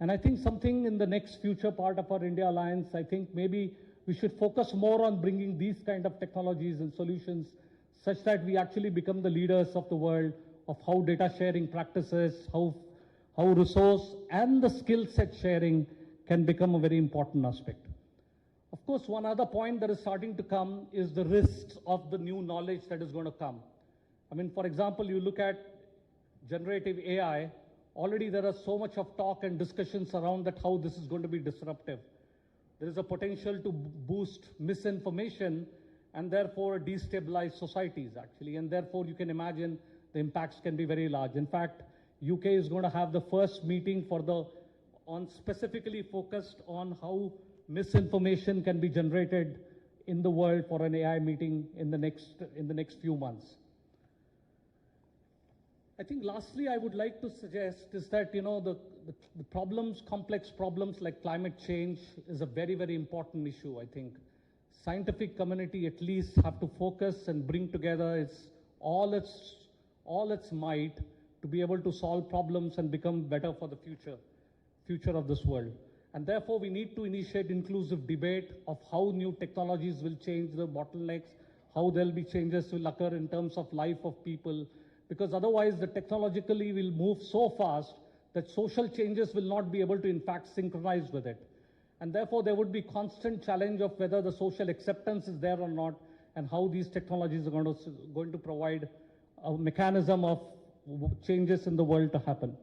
And I think something in the next future part of our India Alliance, I think maybe we should focus more on bringing these kind of technologies and solutions such that we actually become the leaders of the world of how data sharing practices, how resource and the skill set sharing can become a very important aspect. Of course, one other point that is starting to come is the risks of the new knowledge that is going to come. I mean, for example, you look at generative AI, already there are so much of talk and discussions around that how this is going to be disruptive. There is a potential to boost misinformation and therefore destabilize societies actually. And therefore you can imagine the impacts can be very large. In fact, UK is going to have the first meeting specifically focused on how misinformation can be generated in the world for an AI meeting in the next few months. I think lastly, I would like to suggest is that, the problems, complex problems like climate change is a very, very important issue, I think. Scientific community at least have to focus and bring together all its might to be able to solve problems and become better for the future of this world. And therefore, we need to initiate inclusive debate of how new technologies will change the bottlenecks, how there'll be changes will occur in terms of life of people, because otherwise the technologically will move so fast that social changes will not be able to in fact synchronize with it. And therefore, there would be constant challenge of whether the social acceptance is there or not, and how these technologies are going to provide a mechanism of changes in the world to happen.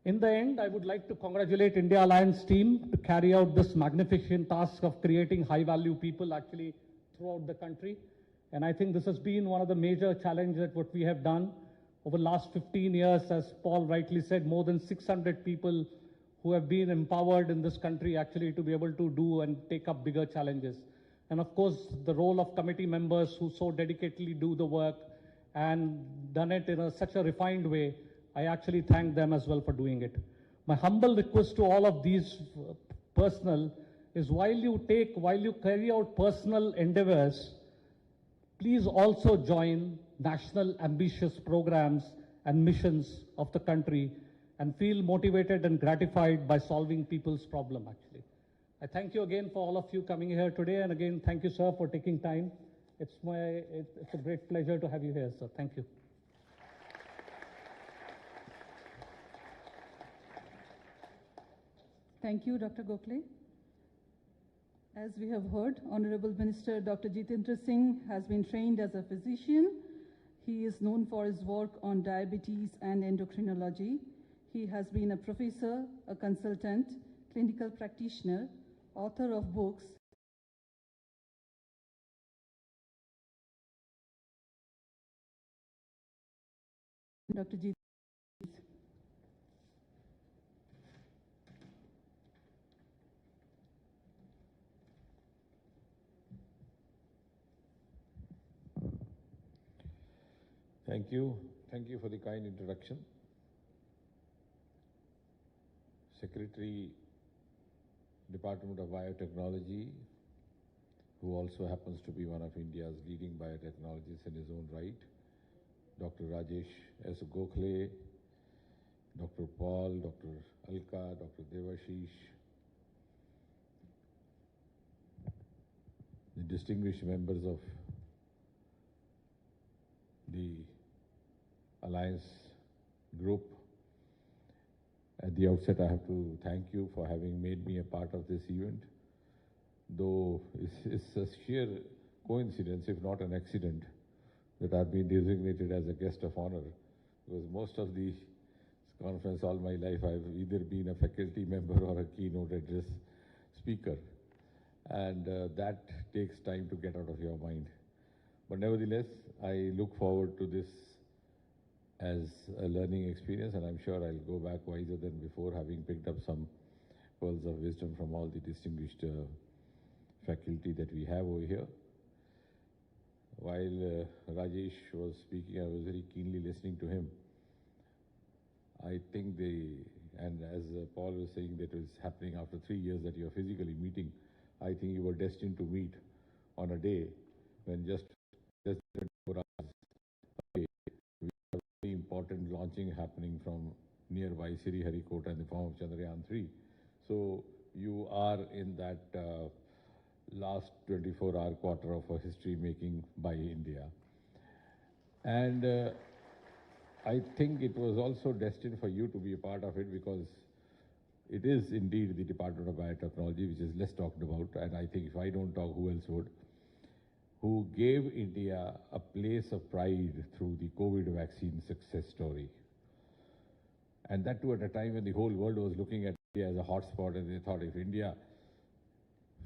In the end, I would like to congratulate India Alliance team to carry out this magnificent task of creating high-value people actually throughout the country. And I think this has been one of the major challenges that what we have done over the last 15 years, as Paul rightly said, more than 600 people who have been empowered in this country actually to be able to do and take up bigger challenges. And of course, the role of committee members who so dedicatedly do the work and done it in such a refined way, I actually thank them as well for doing it. My humble request to all of these personnel is while you carry out personal endeavors, please also join national ambitious programs and missions of the country and feel motivated and gratified by solving people's problem actually. I thank you again for all of you coming here today, and again, thank you, sir, for taking time. It's a great pleasure to have you here, sir. Thank you. Thank you, Dr. Gokhale. As we have heard, Honorable Minister Dr. Jitendra Singh has been trained as a physician. He is known for his work on diabetes and endocrinology. He has been a professor, a consultant, clinical practitioner, author of books. Dr. Jitendra. Thank you. Thank you for the kind introduction. Secretary, Department of Biotechnology, who also happens to be one of India's leading biotechnologists in his own right, Dr. Rajesh S. Gokhale, Dr. Paul, Dr. Alka, Dr. Devashish, the distinguished members of the Alliance group. At the outset, I have to thank you for having made me a part of this event, though it's a sheer coincidence, if not an accident, that I've been designated as a guest of honor, because most of the conference all my life I've either been a faculty member or a keynote address speaker, and that takes time to get out of your mind. But nevertheless, I look forward to this as a learning experience, and I'm sure I'll go back wiser than before, having picked up some pearls of wisdom from all the distinguished faculty that we have over here. While Rajesh was speaking, I was very keenly listening to him. I think and as Paul was saying, that is happening after 3 years that you are physically meeting, I think you were destined to meet on a day when just 24 hours away, we have a very important launching happening from nearby Sriharikota in the form of Chandrayaan 3. So you are in that last 24-hour quarter of a history making by India. And I think it was also destined for you to be a part of it, because it is indeed the Department of Biotechnology, which is less talked about, and I think if I don't talk, who else would, who gave India a place of pride through the COVID vaccine success story. And that too at a time when the whole world was looking at India as a hotspot, and they thought if India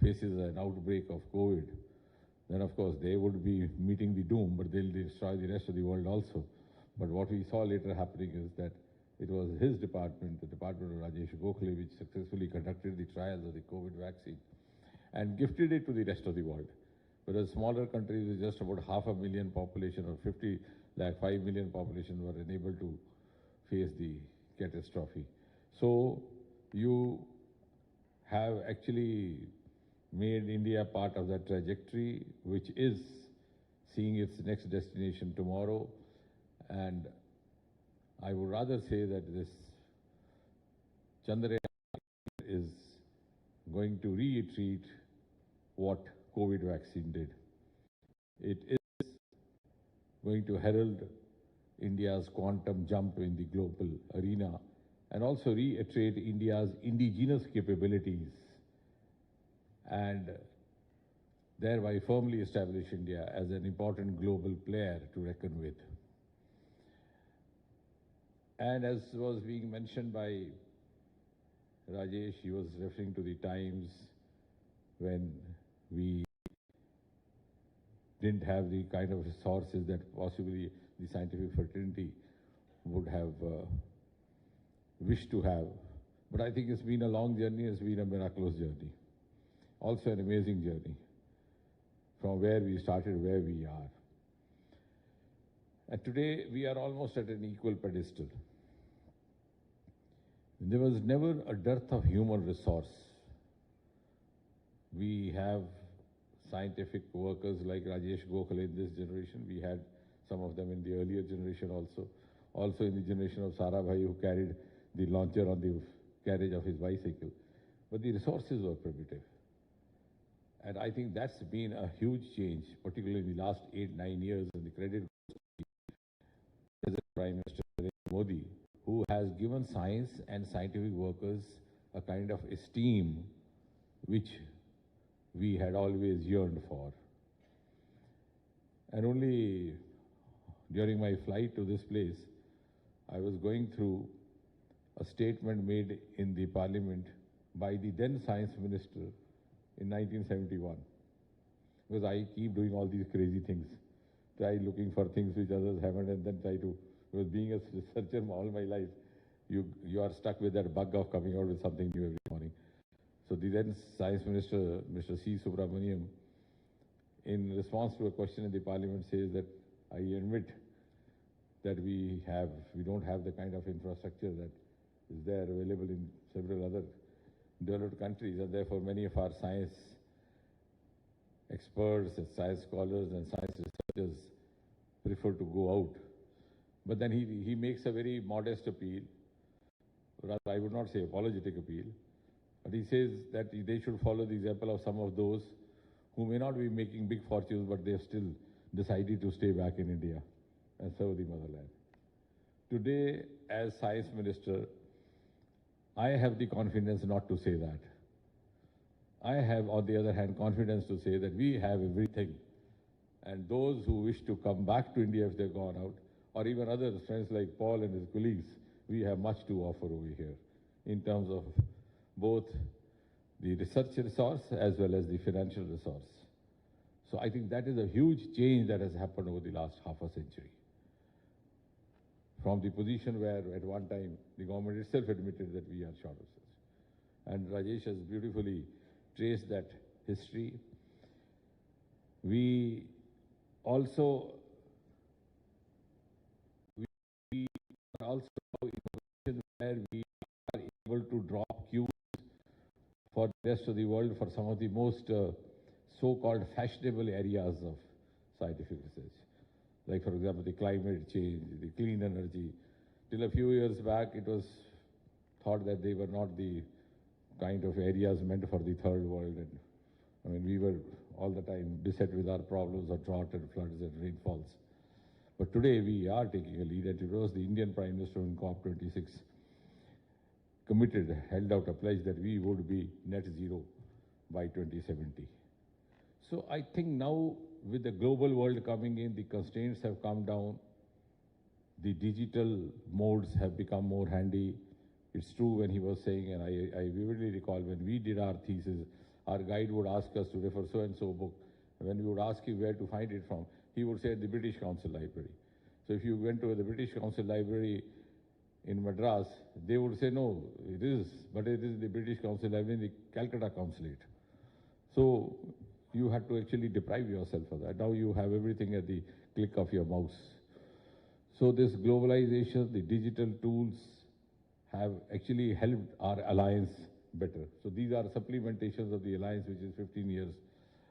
faces an outbreak of COVID, then of course they would be meeting the doom, but they'll destroy the rest of the world also. But what we saw later happening is that it was his department, the Department of Rajesh Gokhale, which successfully conducted the trials of the COVID vaccine and gifted it to the rest of the world. Whereas smaller countries with just about 500,000 population or 5 million population were unable to face the catastrophe. So you have actually made India part of that trajectory, which is seeing its next destination tomorrow. And I would rather say that this Chandrayaan is going to reiterate what COVID vaccine did. It is going to herald India's quantum jump in the global arena, and also reiterate India's indigenous capabilities and thereby firmly establish India as an important global player to reckon with. And as was being mentioned by Rajesh, he was referring to the times when we didn't have the kind of resources that possibly the scientific fraternity would have wished to have. But I think it's been a long journey, it's been a miraculous journey. Also an amazing journey from where we started, where we are. And today we are almost at an equal pedestal. There was never a dearth of human resource. We have scientific workers like Rajesh Gokhale in this generation. We had some of them in the earlier generation also. Also in the generation of Sarabhai, who carried the launcher on the carriage of his bicycle. But the resources were primitive. And I think that's been a huge change, particularly in the last 8-9 years, and the credit goes to President Prime Minister Narendra Modi, who has given science and scientific workers a kind of esteem which we had always yearned for. And only during my flight to this place, I was going through a statement made in the parliament by the then science minister in 1971. Because I keep doing all these crazy things, try looking for things which others haven't, and then try to, because being a researcher all my life, you are stuck with that bug of coming out with something new every morning. So the then Science Minister, Mr. C. Subramaniam, in response to a question in the parliament, says that I admit that we don't have the kind of infrastructure that is there available in several other developed countries, and therefore many of our science experts and science scholars and science researchers prefer to go out. But then he makes a very modest appeal, rather I would not say apologetic appeal, but he says that they should follow the example of some of those who may not be making big fortunes, but they have still decided to stay back in India and serve the motherland. Today, as Science Minister, I have the confidence not to say that. I have, on the other hand, confidence to say that we have everything. And those who wish to come back to India if they've gone out, or even other friends like Paul and his colleagues, we have much to offer over here in terms of both the research resource as well as the financial resource. So I think that is a huge change that has happened over the last half a century. From the position where at one time the government itself admitted that we are short of research. And Rajesh has beautifully traced that history. We also are also in a position where we are able to drop cues for the rest of the world for some of the most so-called fashionable areas of scientific research. Like, for example, the climate change, the clean energy. Till a few years back, it was thought that they were not the kind of areas meant for the third world. And I mean, we were all the time beset with our problems of drought and floods and rainfalls. But today we are taking a lead, and it was the Indian Prime Minister in COP26 held out a pledge that we would be net zero by 2070. So I think now with the global world coming in, the constraints have come down, the digital modes have become more handy. It's true when he was saying, and I vividly recall when we did our thesis, our guide would ask us to refer so-and-so book. And when we would ask him where to find it from, he would say the British Council Library. So if you went to the British Council Library in Madras, they would say, no, it is, but it is the British Council Library in the Calcutta Consulate. So you had to actually deprive yourself of that. Now you have everything at the click of your mouse. So this globalization, the digital tools have actually helped our alliance better. So these are supplementations of the alliance, which is 15 years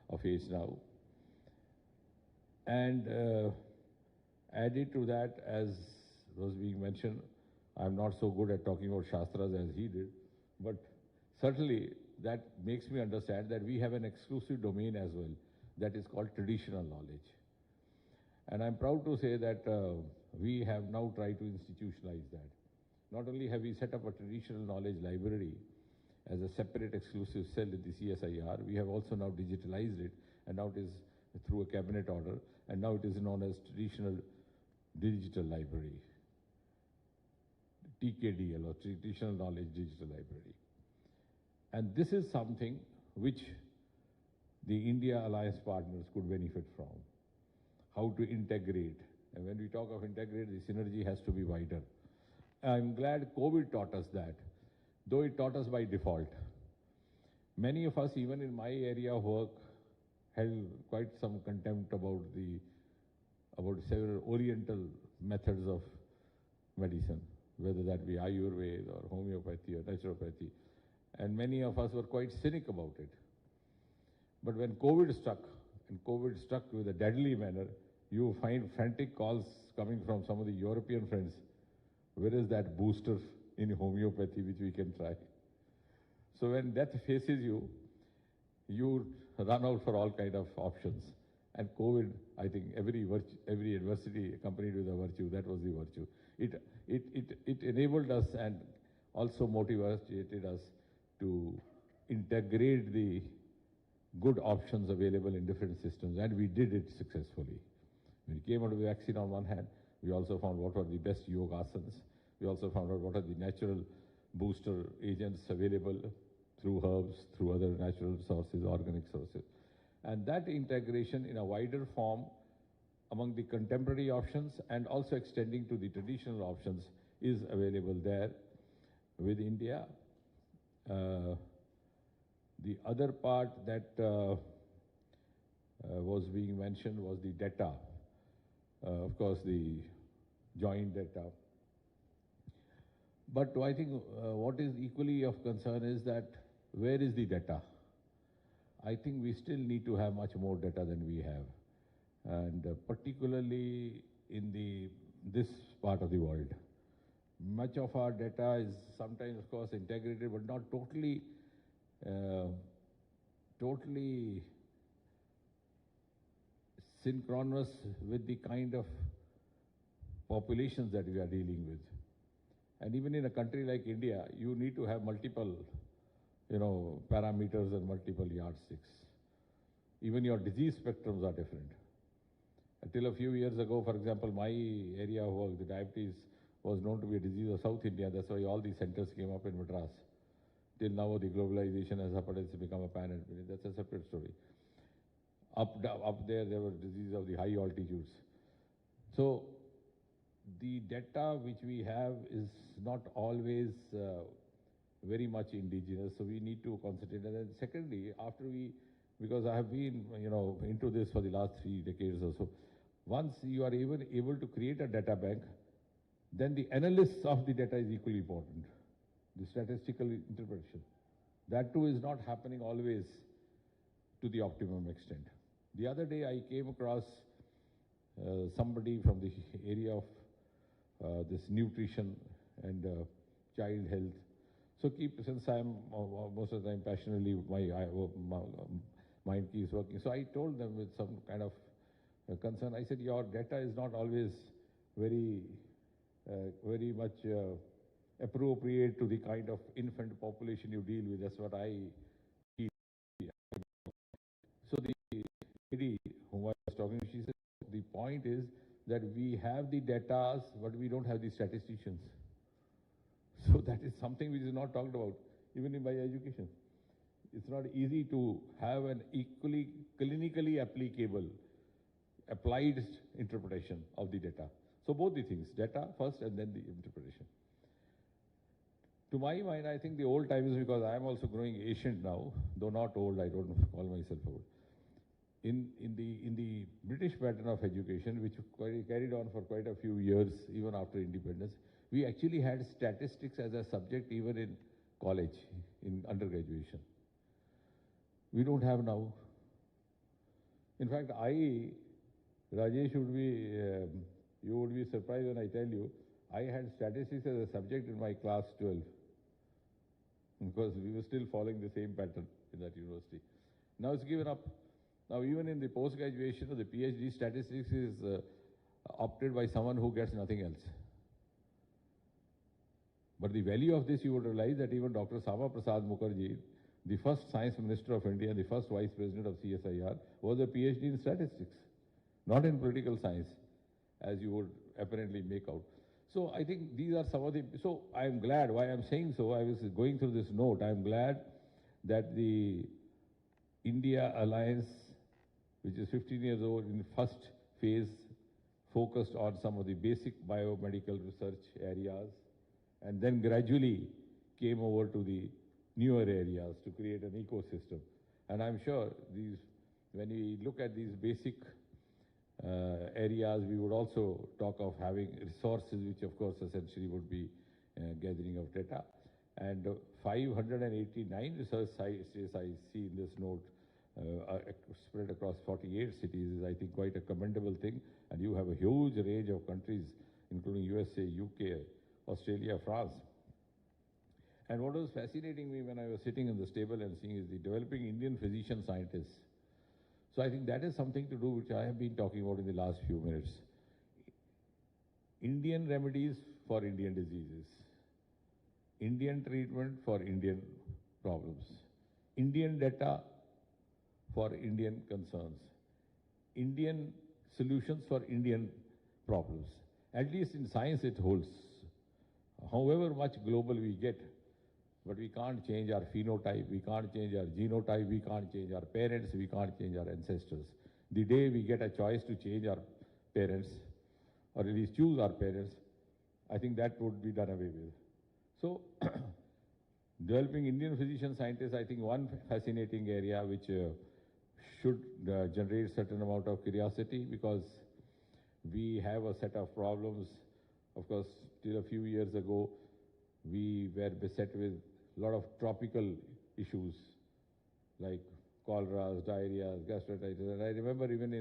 of age now. And added to that, as was being mentioned, I'm not so good at talking about Shastras as he did, but certainly that makes me understand that we have an exclusive domain as well that is called traditional knowledge. And I'm proud to say that we have now tried to institutionalize that. Not only have we set up a traditional knowledge library, as a separate exclusive cell in the CSIR. We have also now digitalized it, and now it is through a cabinet order, and now it is known as traditional digital library, TKDL, or Traditional Knowledge Digital Library. And this is something which the India Alliance partners could benefit from. How to integrate. And when we talk of integrate, the synergy has to be wider. I'm glad COVID taught us that, though it taught us by default. Many of us, even in my area of work, held quite some contempt about several oriental methods of medicine, whether that be Ayurveda or homeopathy or naturopathy. And many of us were quite cynic about it. But when COVID struck, and COVID struck with a deadly manner, you find frantic calls coming from some of the European friends. Where is that booster in homeopathy which we can try? So when death faces you, you run out for all kind of options. And COVID, I think every adversity accompanied with a virtue, that was the virtue. It enabled us and also motivated us to integrate the good options available in different systems, and we did it successfully. When we came out with the vaccine on one hand, we also found what were the best yogasanas. We also found out what are the natural booster agents available through herbs, through other natural sources, organic sources. And that integration in a wider form among the contemporary options and also extending to the traditional options is available there with India. The other part that was being mentioned was the data. Of course, the joint data. But I think what is equally of concern is that where is the data? I think we still need to have much more data than we have. And particularly in this part of the world. Much of our data is sometimes, of course, integrated, but not totally synchronous with the kind of populations that we are dealing with. And even in a country like India, you need to have multiple, parameters and multiple yardsticks. Even your disease spectrums are different. Until a few years ago, for example, my area of work, the diabetes, was known to be a disease of South India. That's why all these centers came up in Madras. Till now, the globalization has happened, it's become a pan-Indian. That's a separate story. Up there were diseases of the high altitudes. So the data which we have is not always very much indigenous, so we need to concentrate. And then secondly, because I have been, into this for the last 3 decades or so, once you are even able to create a data bank, then the analysis of the data is equally important. The statistical interpretation. That too is not happening always to the optimum extent. The other day I came across somebody from the area of this nutrition and child health. So since I'm most of the time passionately, my mind keeps working. So I told them with some kind of concern, I said, your data is not always very much appropriate to the kind of infant population you deal with. That's what I feel. So the lady whom I was talking to, she said, the point is that we have the data, but we don't have the statisticians. So that is something which is not talked about, even in my education. It's not easy to have an equally clinically applicable, applied interpretation of the data. So both the things, data first and then the interpretation. To my mind, I think the old timers, because I am also growing ancient now, though not old, I don't call myself old. In the British pattern of education, which carried on for quite a few years, even after independence, we actually had statistics as a subject even in college, in undergraduation. We don't have now. In fact, Rajesh you would be surprised when I tell you, I had statistics as a subject in my class 12, because we were still following the same pattern in that university. Now it's given up. Now even in the post-graduation or the PhD, statistics is opted by someone who gets nothing else. But the value of this, you would realize that even Dr. Sama Prasad Mukherjee, the first Science Minister of India, the first Vice President of CSIR, was a PhD in statistics, not in political science, as you would apparently make out. So I think these are some of the, so I am glad, why I am saying so, I was going through this note, I am glad that the India Alliance, which is 15 years old, in the first phase, focused on some of the basic biomedical research areas, and then gradually came over to the newer areas to create an ecosystem. And I'm sure these, when we look at these basic areas, we would also talk of having resources, which of course essentially would be gathering of data. And 589 research sites I see in this note spread across 48 cities is, I think, quite a commendable thing. And you have a huge range of countries, including USA, UK, Australia, France. And what was fascinating me when I was sitting in this table and seeing is the developing Indian physician scientists. So I think that is something to do which I have been talking about in the last few minutes. Indian remedies for Indian diseases. Indian treatment for Indian problems. Indian data for Indian concerns. Indian solutions for Indian problems. At least in science it holds. However much global we get, but we can't change our phenotype, we can't change our genotype, we can't change our parents, we can't change our ancestors. The day we get a choice to change our parents, or at least choose our parents, I think that would be done away with. So, developing Indian physician scientists, I think one fascinating area which should generate certain amount of curiosity, because we have a set of problems. Of course, till a few years ago, we were beset with a lot of tropical issues like cholera, diarrhea, gastritis. And I remember even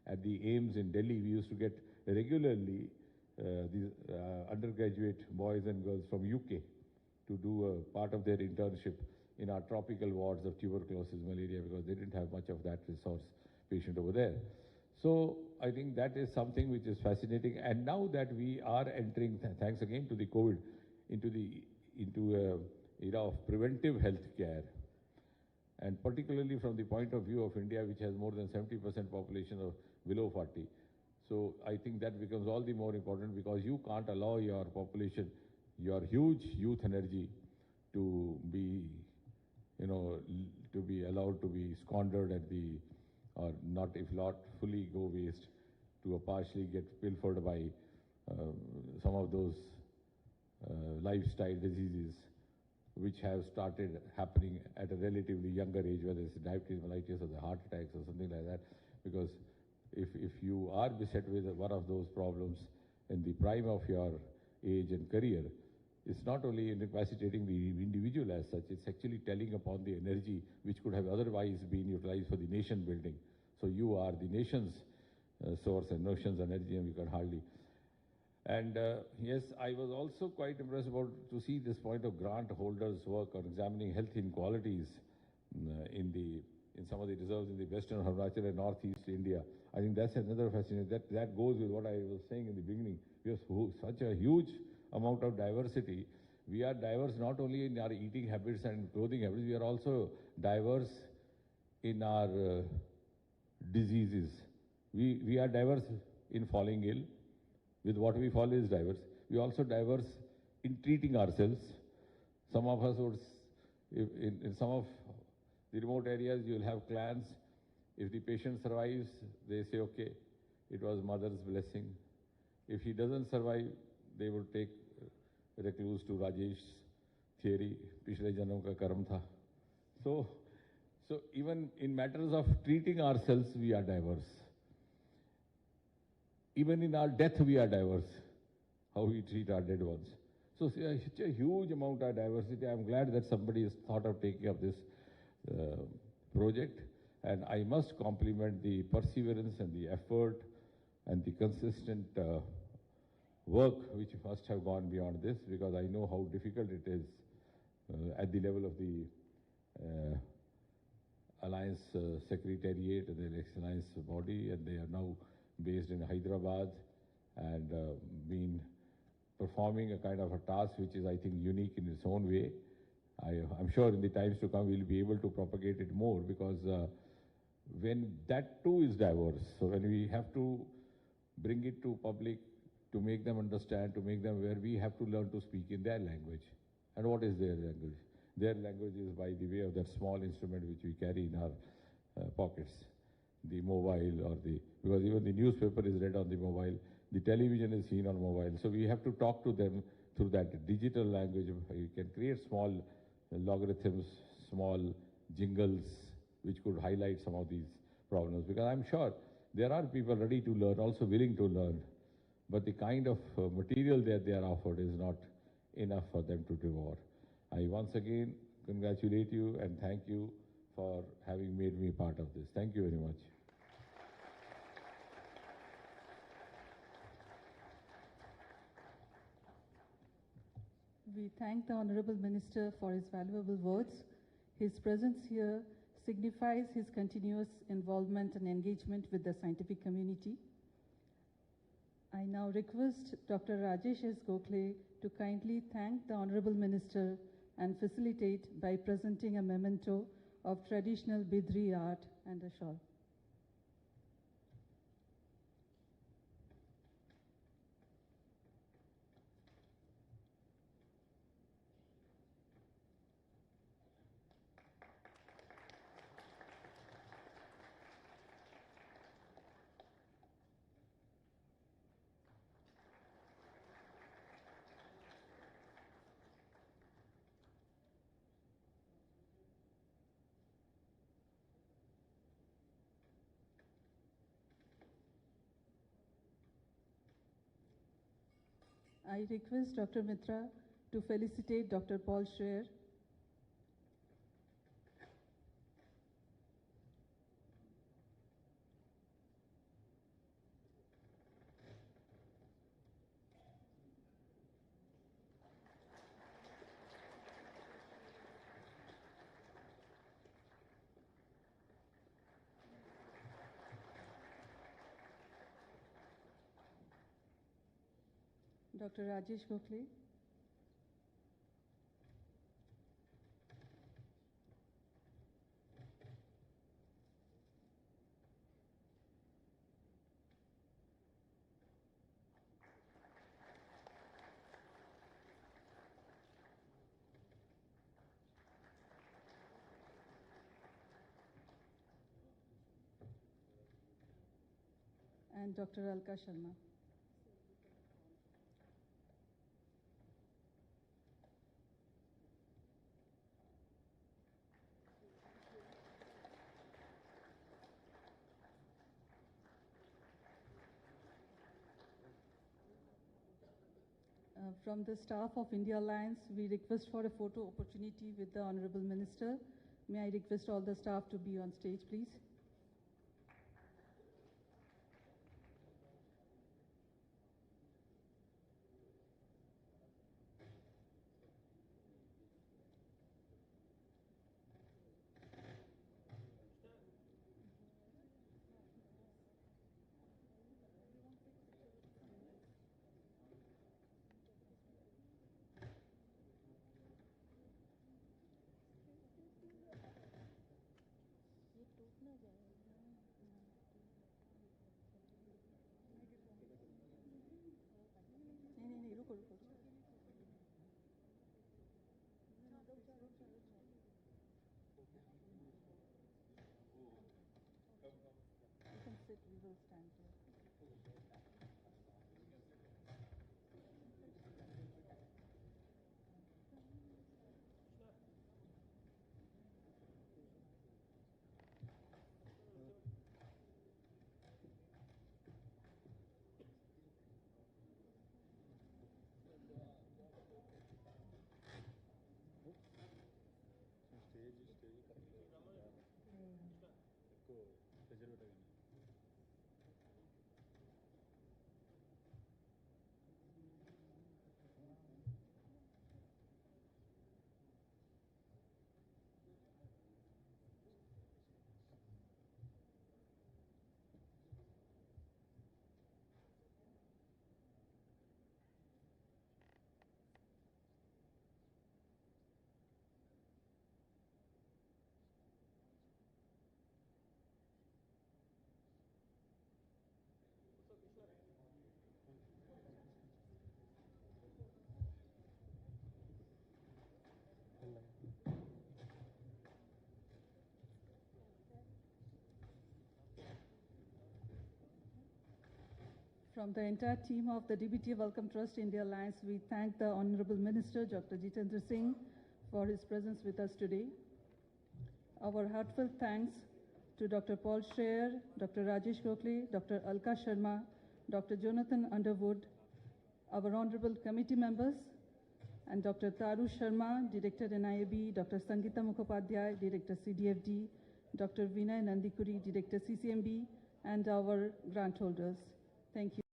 at the AIIMS in Delhi, we used to get regularly these undergraduate boys and girls from UK to do a part of their internship in our tropical wards of tuberculosis, malaria, because they didn't have much of that resource patient over there. So I think that is something which is fascinating. And now that we are entering, thanks again to the COVID, into a era of preventive health care, and particularly from the point of view of India, which has more than 70% population of below 40. So I think that becomes all the more important, because you can't allow your population, your huge youth energy, to be, to be allowed to be squandered at the, or not, if not fully go waste, to partially get pilfered by some of those lifestyle diseases which have started happening at a relatively younger age, whether it's diabetes mellitus or the heart attacks or something like that. Because if you are beset with one of those problems in the prime of your age and career, it's not only incapacitating the individual as such, it's actually telling upon the energy which could have otherwise been utilized for the nation building. So you are the nation's source and nation's energy, and you can hardly. And yes, I was also quite impressed to see this point of grant holders' work on examining health inequalities in some of the reserves in the Western Arunachal and Northeast India. I think that's another fascinating, that goes with what I was saying in the beginning. We have such a huge amount of diversity. We are diverse not only in our eating habits and clothing habits, we are also diverse in our diseases. We are diverse in falling ill. With what we fall is diverse. We also diverse in treating ourselves. Some of us would, in some of the remote areas, you will have clans. If the patient survives, they say, okay, it was mother's blessing. If he doesn't survive, they would take recluse to Rajesh's theory, Pichle Janam ka karam tha. So even in matters of treating ourselves, we are diverse. Even in our death, we are diverse, how we treat our dead ones. So such a huge amount of diversity. I'm glad that somebody has thought of taking up this project. And I must compliment the perseverance and the effort and the consistent work which must have gone beyond this, because I know how difficult it is at the level of the Alliance Secretariat and the Alliance body, and they are now based in Hyderabad and been performing a kind of a task which is, I think, unique in its own way. I'm sure in the times to come we'll be able to propagate it more, because when that too is diverse, so when we have to bring it to public, to make them understand, to make them aware, we have to learn to speak in their language. And what is their language? Their language is by the way of that small instrument which we carry in our pockets, the mobile, or because even the newspaper is read on the mobile, the television is seen on mobile. So we have to talk to them through that digital language. You can create small logarithms, small jingles, which could highlight some of these problems. Because I'm sure there are people ready to learn, also willing to learn, but the kind of material that they are offered is not enough for them to devour. I once again congratulate you and thank you for having made me part of this. Thank you very much. We thank the Honorable Minister for his valuable words. His presence here signifies his continuous involvement and engagement with the scientific community. I now request Dr. Rajesh S. Gokhale to kindly thank the Honorable Minister and facilitate by presenting a memento of traditional Bidri art and a shawl. I request Dr. Mitra to felicitate Dr. Paul Schreier. Dr. Rajesh Gokhale. And Dr. Alka Sharma. From the staff of India Alliance, we request for a photo opportunity with the Honorable Minister. May I request all the staff to be on stage, please? नहीं रुको रुको You can sit, we will stand here. From the entire team of the DBT Welcome Trust India Alliance, we thank the Honorable Minister, Dr. Jitendra Singh, for his presence with us today. Our heartfelt thanks to Dr. Paul Schreier, Dr. Rajesh Gokhale, Dr. Alka Sharma, Dr. Jonathan Underwood, our honorable committee members, and Dr. Taru Sharma, Director NIAB, Dr. Sangeeta Mukhopadhyay, Director CDFD, Dr. Vinay Nandikuri, Director CCMB, and our grant holders. Thank you.